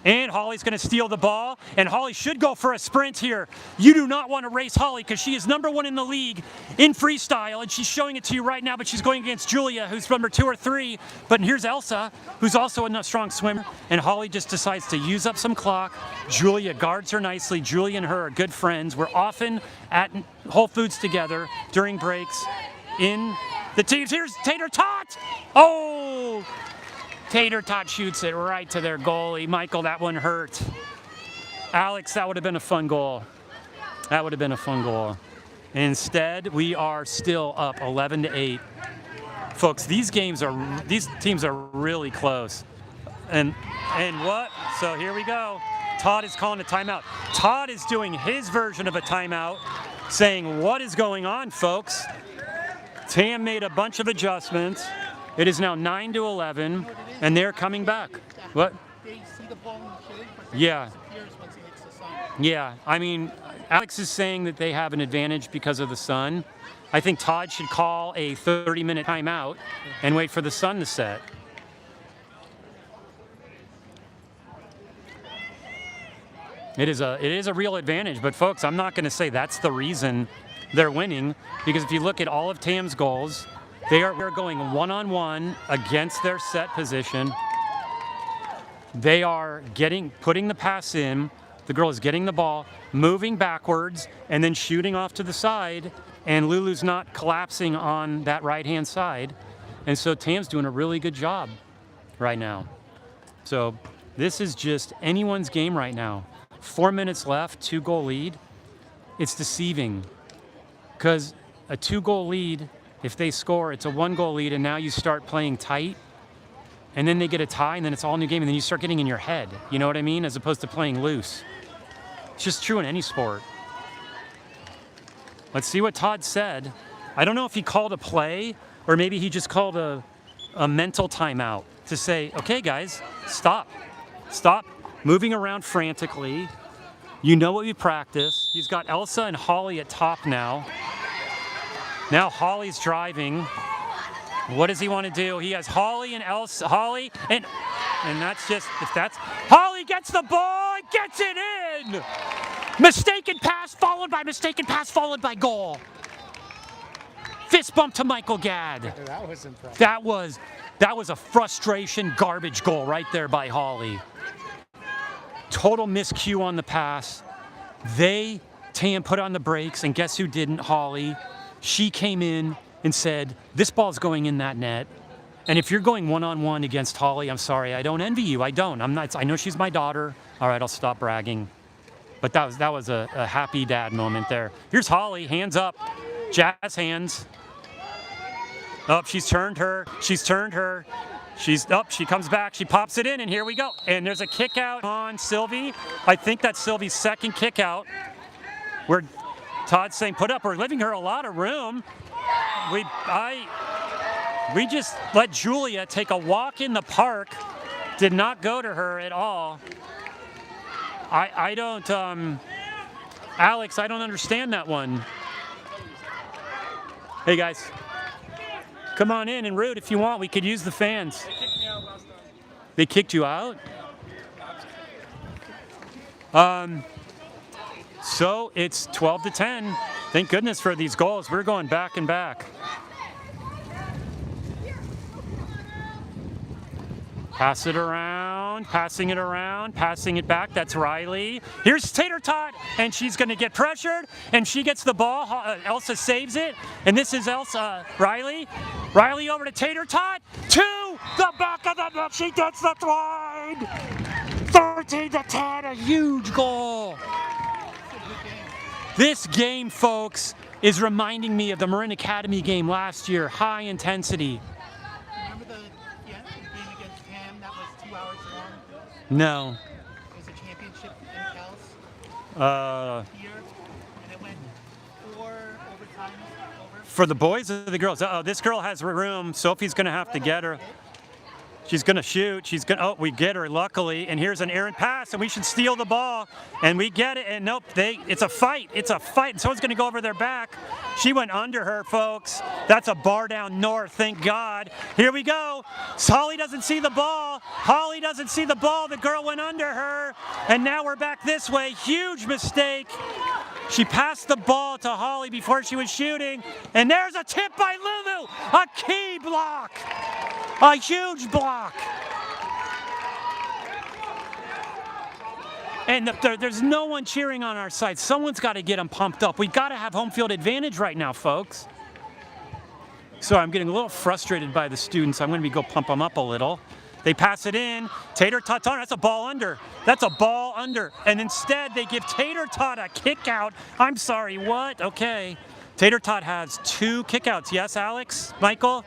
And Holly's going to steal the ball. And Holly should go for a sprint here. You do not want to race Holly because she is number 1 in the league in freestyle. And she's showing it to you right now, but she's going against Julia, who's number 2 or 3. But here's Elsa, who's also a strong swimmer. And Holly just decides to use up some clock. Julia guards her nicely. Julia and her are good friends. We're often at Whole Foods together during breaks in the teams. Here's Tater Tot. Oh! Tater Tot shoots it right to their goalie. Michael, that one hurt. Alex, that would have been a fun goal. That would have been a fun goal. Instead, we are still up 11-8. Folks, these teams are really close. And what? So here we go. Todd is calling a timeout. Todd is doing his version of a timeout, saying, what is going on, folks? Tam made a bunch of adjustments. It is now 9-11, and they're coming back. What? They see the ball in the shade, but Yeah. it disappears once it hits the sun. Yeah, I mean, Alex is saying that they have an advantage because of the sun. I think Todd should call a 30-minute timeout and wait for the sun to set. It is a real advantage, but folks, I'm not going to say that's the reason they're winning, because if you look at all of Tam's goals, they are going one-on-one against their set position. They are putting the pass in. The girl is getting the ball, moving backwards, and then shooting off to the side. And Lulu's not collapsing on that right-hand side. And so Tam's doing a really good job right now. So this is just anyone's game right now. 4 minutes left, 2-goal lead. It's deceiving because a 2-goal lead, if they score, it's a 1-goal lead, and now you start playing tight. and then they get a tie, and then it's all new game, and then you start getting in your head. You know what I mean? As opposed to playing loose. It's just true in any sport. Let's see what Todd said. I don't know if he called a play, or maybe he just called a mental timeout to say, okay, guys, stop. Stop moving around frantically. You know what we practice. He's got Elsa and Holly at top now. Now Holly's driving. What does he want to do? He has Holly and Elsa, and that's just, if that's, Holly gets the ball, gets it in! Mistaken pass followed by goal. Fist bump to Michael Gadd. That was impressive. That was a frustration garbage goal right there by Holly. Total miscue on the pass. Tam put on the brakes, and guess who didn't? Holly. She came in and said, this ball's going in that net. And if you're going one-on-one against Holly, I'm sorry, I don't envy you. I don't. I know she's my daughter. All right, I'll stop bragging. But that was a happy dad moment there. Here's Holly, hands up. Jazz hands. Oh, she's turned her. She comes back, she pops it in, and here we go. And there's a kick out on Sylvie. I think that's Sylvie's second kick out. Where Todd's saying, put up, we're leaving her a lot of room. We just let Julia take a walk in the park. Did not go to her at all. I don't, Alex, I don't understand that one. Hey guys, come on in and root if you want. We could use the fans. They kicked me out last time. They kicked you out? So it's 12-10. Thank goodness for these goals. We're going back and back. Pass it around, passing it back. That's Riley. Here's Tater Tot, and she's going to get pressured, and she gets the ball. Elsa saves it, and this is Riley. Riley over to Tater Tot, to the back of the net. She gets the line. 13-10, a huge goal. This game, folks, is reminding me of the Marin Academy game last year. High intensity. Remember the game against Tam that was 2 hours long? No. It was a championship in Kels here, and it went 4 overtimes over. For the boys or the girls? Uh-oh, this girl has room. Sophie's going to have to get her. She's going to shoot. We get her, luckily. And here's an errant pass, and we should steal the ball. And we get it, and nope, it's a fight. It's a fight, and someone's going to go over their back. She went under her, folks. That's a bar down north, thank God. Here we go. Holly doesn't see the ball. The girl went under her, and now we're back this way. Huge mistake. She passed the ball to Holly before she was shooting, and there's a tip by Lulu. A key block. A huge block. And there's no one cheering on our side. Someone's got to get them pumped up. We've got to have home field advantage right now, folks. So I'm getting a little frustrated by the students. I'm going to go pump them up a little. They pass it in. Tater Tot, that's a ball under. And instead, they give Tater Tot a kick out. I'm sorry, what? Okay. Tater Tot has 2 kickouts. Yes, Alex? Michael?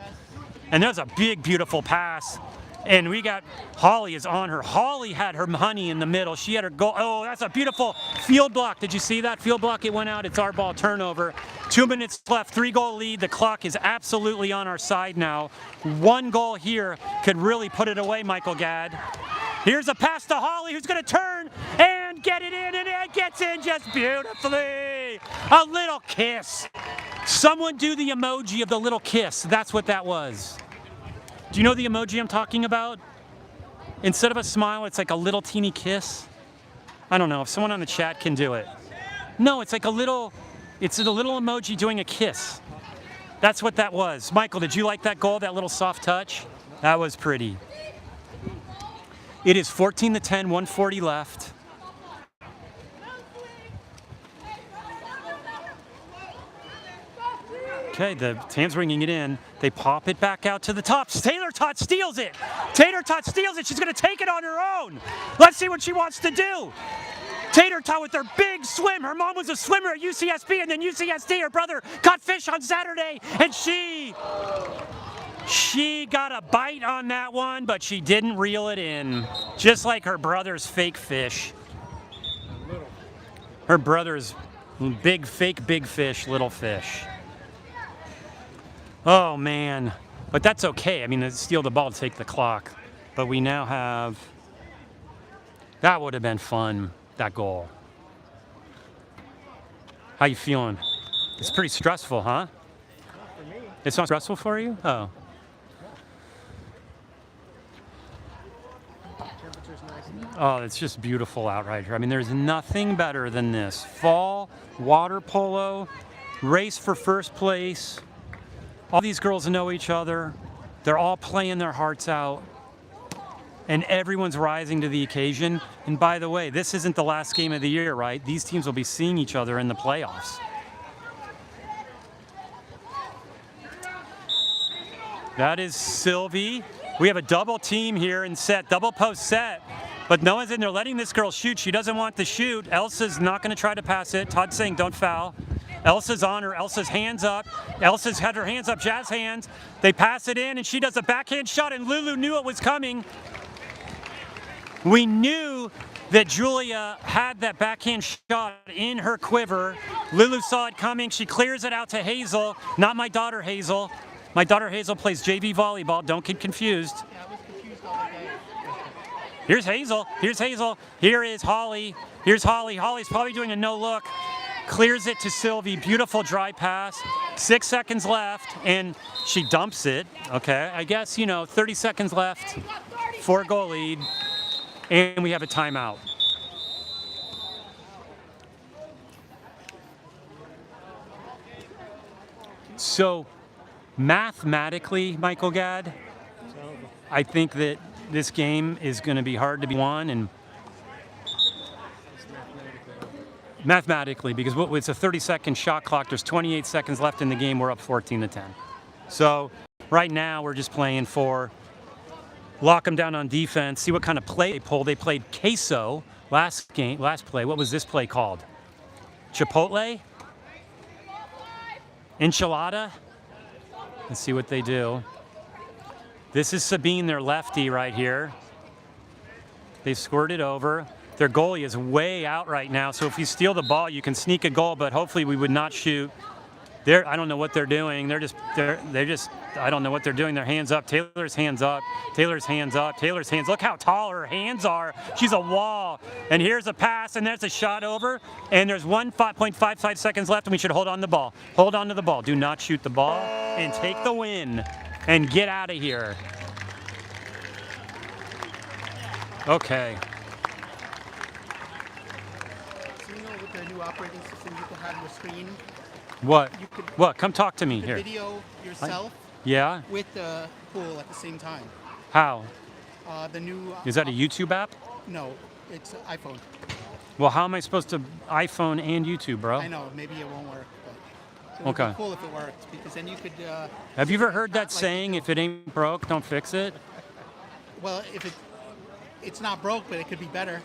And there's a big, beautiful pass. And we got, Holly is on her. Holly had her honey in the middle. She had her goal. Oh, that's a beautiful field block. Did you see that field block? It went out. It's our ball, turnover. 2 minutes left, 3-goal lead. The clock is absolutely on our side now. 1 goal here could really put it away, Michael Gadd. Here's a pass to Holly, who's going to turn and get it in, and it gets in just beautifully. A little kiss. Someone do the emoji of the little kiss. That's what that was. Do you know the emoji I'm talking about? Instead of a smile, it's like a little teeny kiss. I don't know if someone on the chat can do it. No, it's like a little emoji doing a kiss. That's what that was. Michael, did you like that goal, that little soft touch? That was pretty. It is 14-10, 140 left. Okay, the Tam's ringing it in. They pop it back out to the top. Tater Tot steals it. She's going to take it on her own. Let's see what she wants to do. Tater Tot with her big swim. Her mom was a swimmer at UCSB, and then UCSD. Her brother caught fish on Saturday, and she She got a bite on that one, but she didn't reel it in. Just like her brother's fake fish. Her brother's big fish, little fish. Oh man, but that's okay. I mean, they steal the ball to take the clock. But we now have, that would have been fun, that goal. How you feeling? It's pretty stressful, huh? It's not stressful for you? Oh. Temperature's nice. Oh, it's just beautiful out right here. I mean, there's nothing better than this. Fall, water polo, race for first place. All these girls know each other. They're all playing their hearts out. And everyone's rising to the occasion. And by the way, this isn't the last game of the year, right? These teams will be seeing each other in the playoffs. That is Sylvie. We have a double team here in set, double post set. But no one's in there letting this girl shoot. She doesn't want to shoot. Elsa's not going to try to pass it. Todd's saying don't foul. Elsa's on her. Elsa's hands up. Elsa's had her hands up. Jazz hands. They pass it in, and she does a backhand shot, and Lulu knew it was coming. We knew that Julia had that backhand shot in her quiver. Lulu saw it coming. She clears it out to Hazel. Not my daughter, Hazel. My daughter, Hazel, plays JV volleyball. Don't get confused. Yeah, I was confused all the day. Here's Hazel. Here's Hazel. Here is Holly. Here's Holly. Holly's probably doing a no-look. Clears it to Sylvie. Beautiful dry pass. 6 seconds left, and she dumps it. Okay, I guess, 30 seconds left. 4-goal lead, and we have a timeout. So, mathematically, Michael Gadd, I think that this game is going to be hard to be won, and mathematically, because it's a 30-second shot clock. There's 28 seconds left in the game. We're up 14-10. So right now we're just playing for lock them down on defense, see what kind of play they pull. They played queso last play. What was this play called? Chipotle? Enchilada? Let's see what they do. This is Sabine, their lefty right here. They squirt it over. Their goalie is way out right now, so if you steal the ball, you can sneak a goal, but hopefully we would not shoot. I don't know what they're doing. They're just, I don't know what they're doing. Their hands up. Taylor's hands up. Taylor's hands up. Taylor's hands. Look how tall her hands are. She's a wall. And here's a pass, and there's a shot over. And there's 1.55 seconds left, and we should hold on to the ball. Hold on to the ball. Do not shoot the ball, and take the win, and get out of here. Okay. So with the new operating system, you can have your screen. What? You could What? Come talk to me here. video yourself Yeah? with the pool at the same time. How? The new. Is that a YouTube app? No, it's iPhone. Well, how am I supposed to iPhone and YouTube, bro? I know, maybe it won't work, but it would Okay. be cool if it worked, because then you could. Have you ever heard that like saying, if it ain't broke, don't fix it? Well, if it's not broke, but it could be better.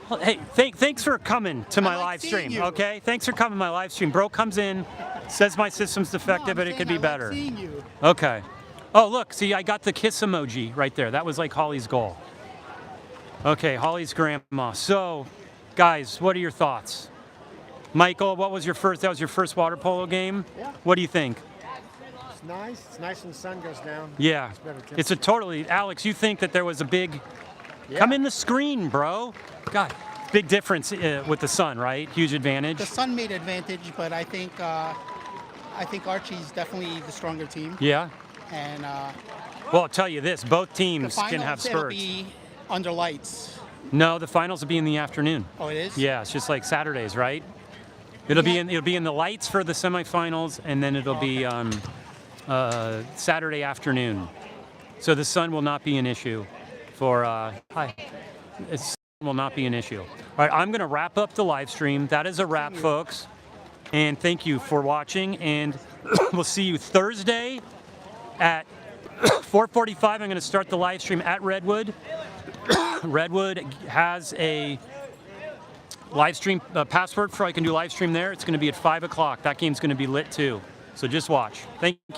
Well, hey, thanks for coming to my like live seeing stream, you. okay? Thanks for coming to my live stream. Bro comes in, says my system's defective, but it could be better. I like seeing you. Okay. Oh, look, see, I got the kiss emoji right there. That was like Holly's goal. Okay, Holly's grandma. So, guys, what are your thoughts? Michael, that was your first water polo game? Yeah. What do you think? It's nice. It's nice when the sun goes down. Yeah. better It's a totally, Alex, you think that there was a big, come in the screen, bro. God, big difference with the sun, right? Huge advantage. The sun made advantage, but I think Archie's definitely the stronger team. Yeah. And Well, I'll tell you this, both the teams finals, can have it'll spurts. be under lights. No, the finals will be in the afternoon. Oh, it is? Yeah, it's just like Saturdays, right? It'll be in the lights for the semifinals, and then it'll be Saturday afternoon. So the sun will not be an issue for it will not be an issue. All right, I'm going to wrap up the live stream. That is a wrap, folks. And thank you for watching. And we'll see you Thursday at 4:45. I'm going to start the live stream at Redwood. Redwood has a live stream password for I can do live stream there. It's going to be at 5 o'clock. That game's going to be lit too. So just watch. Thank you.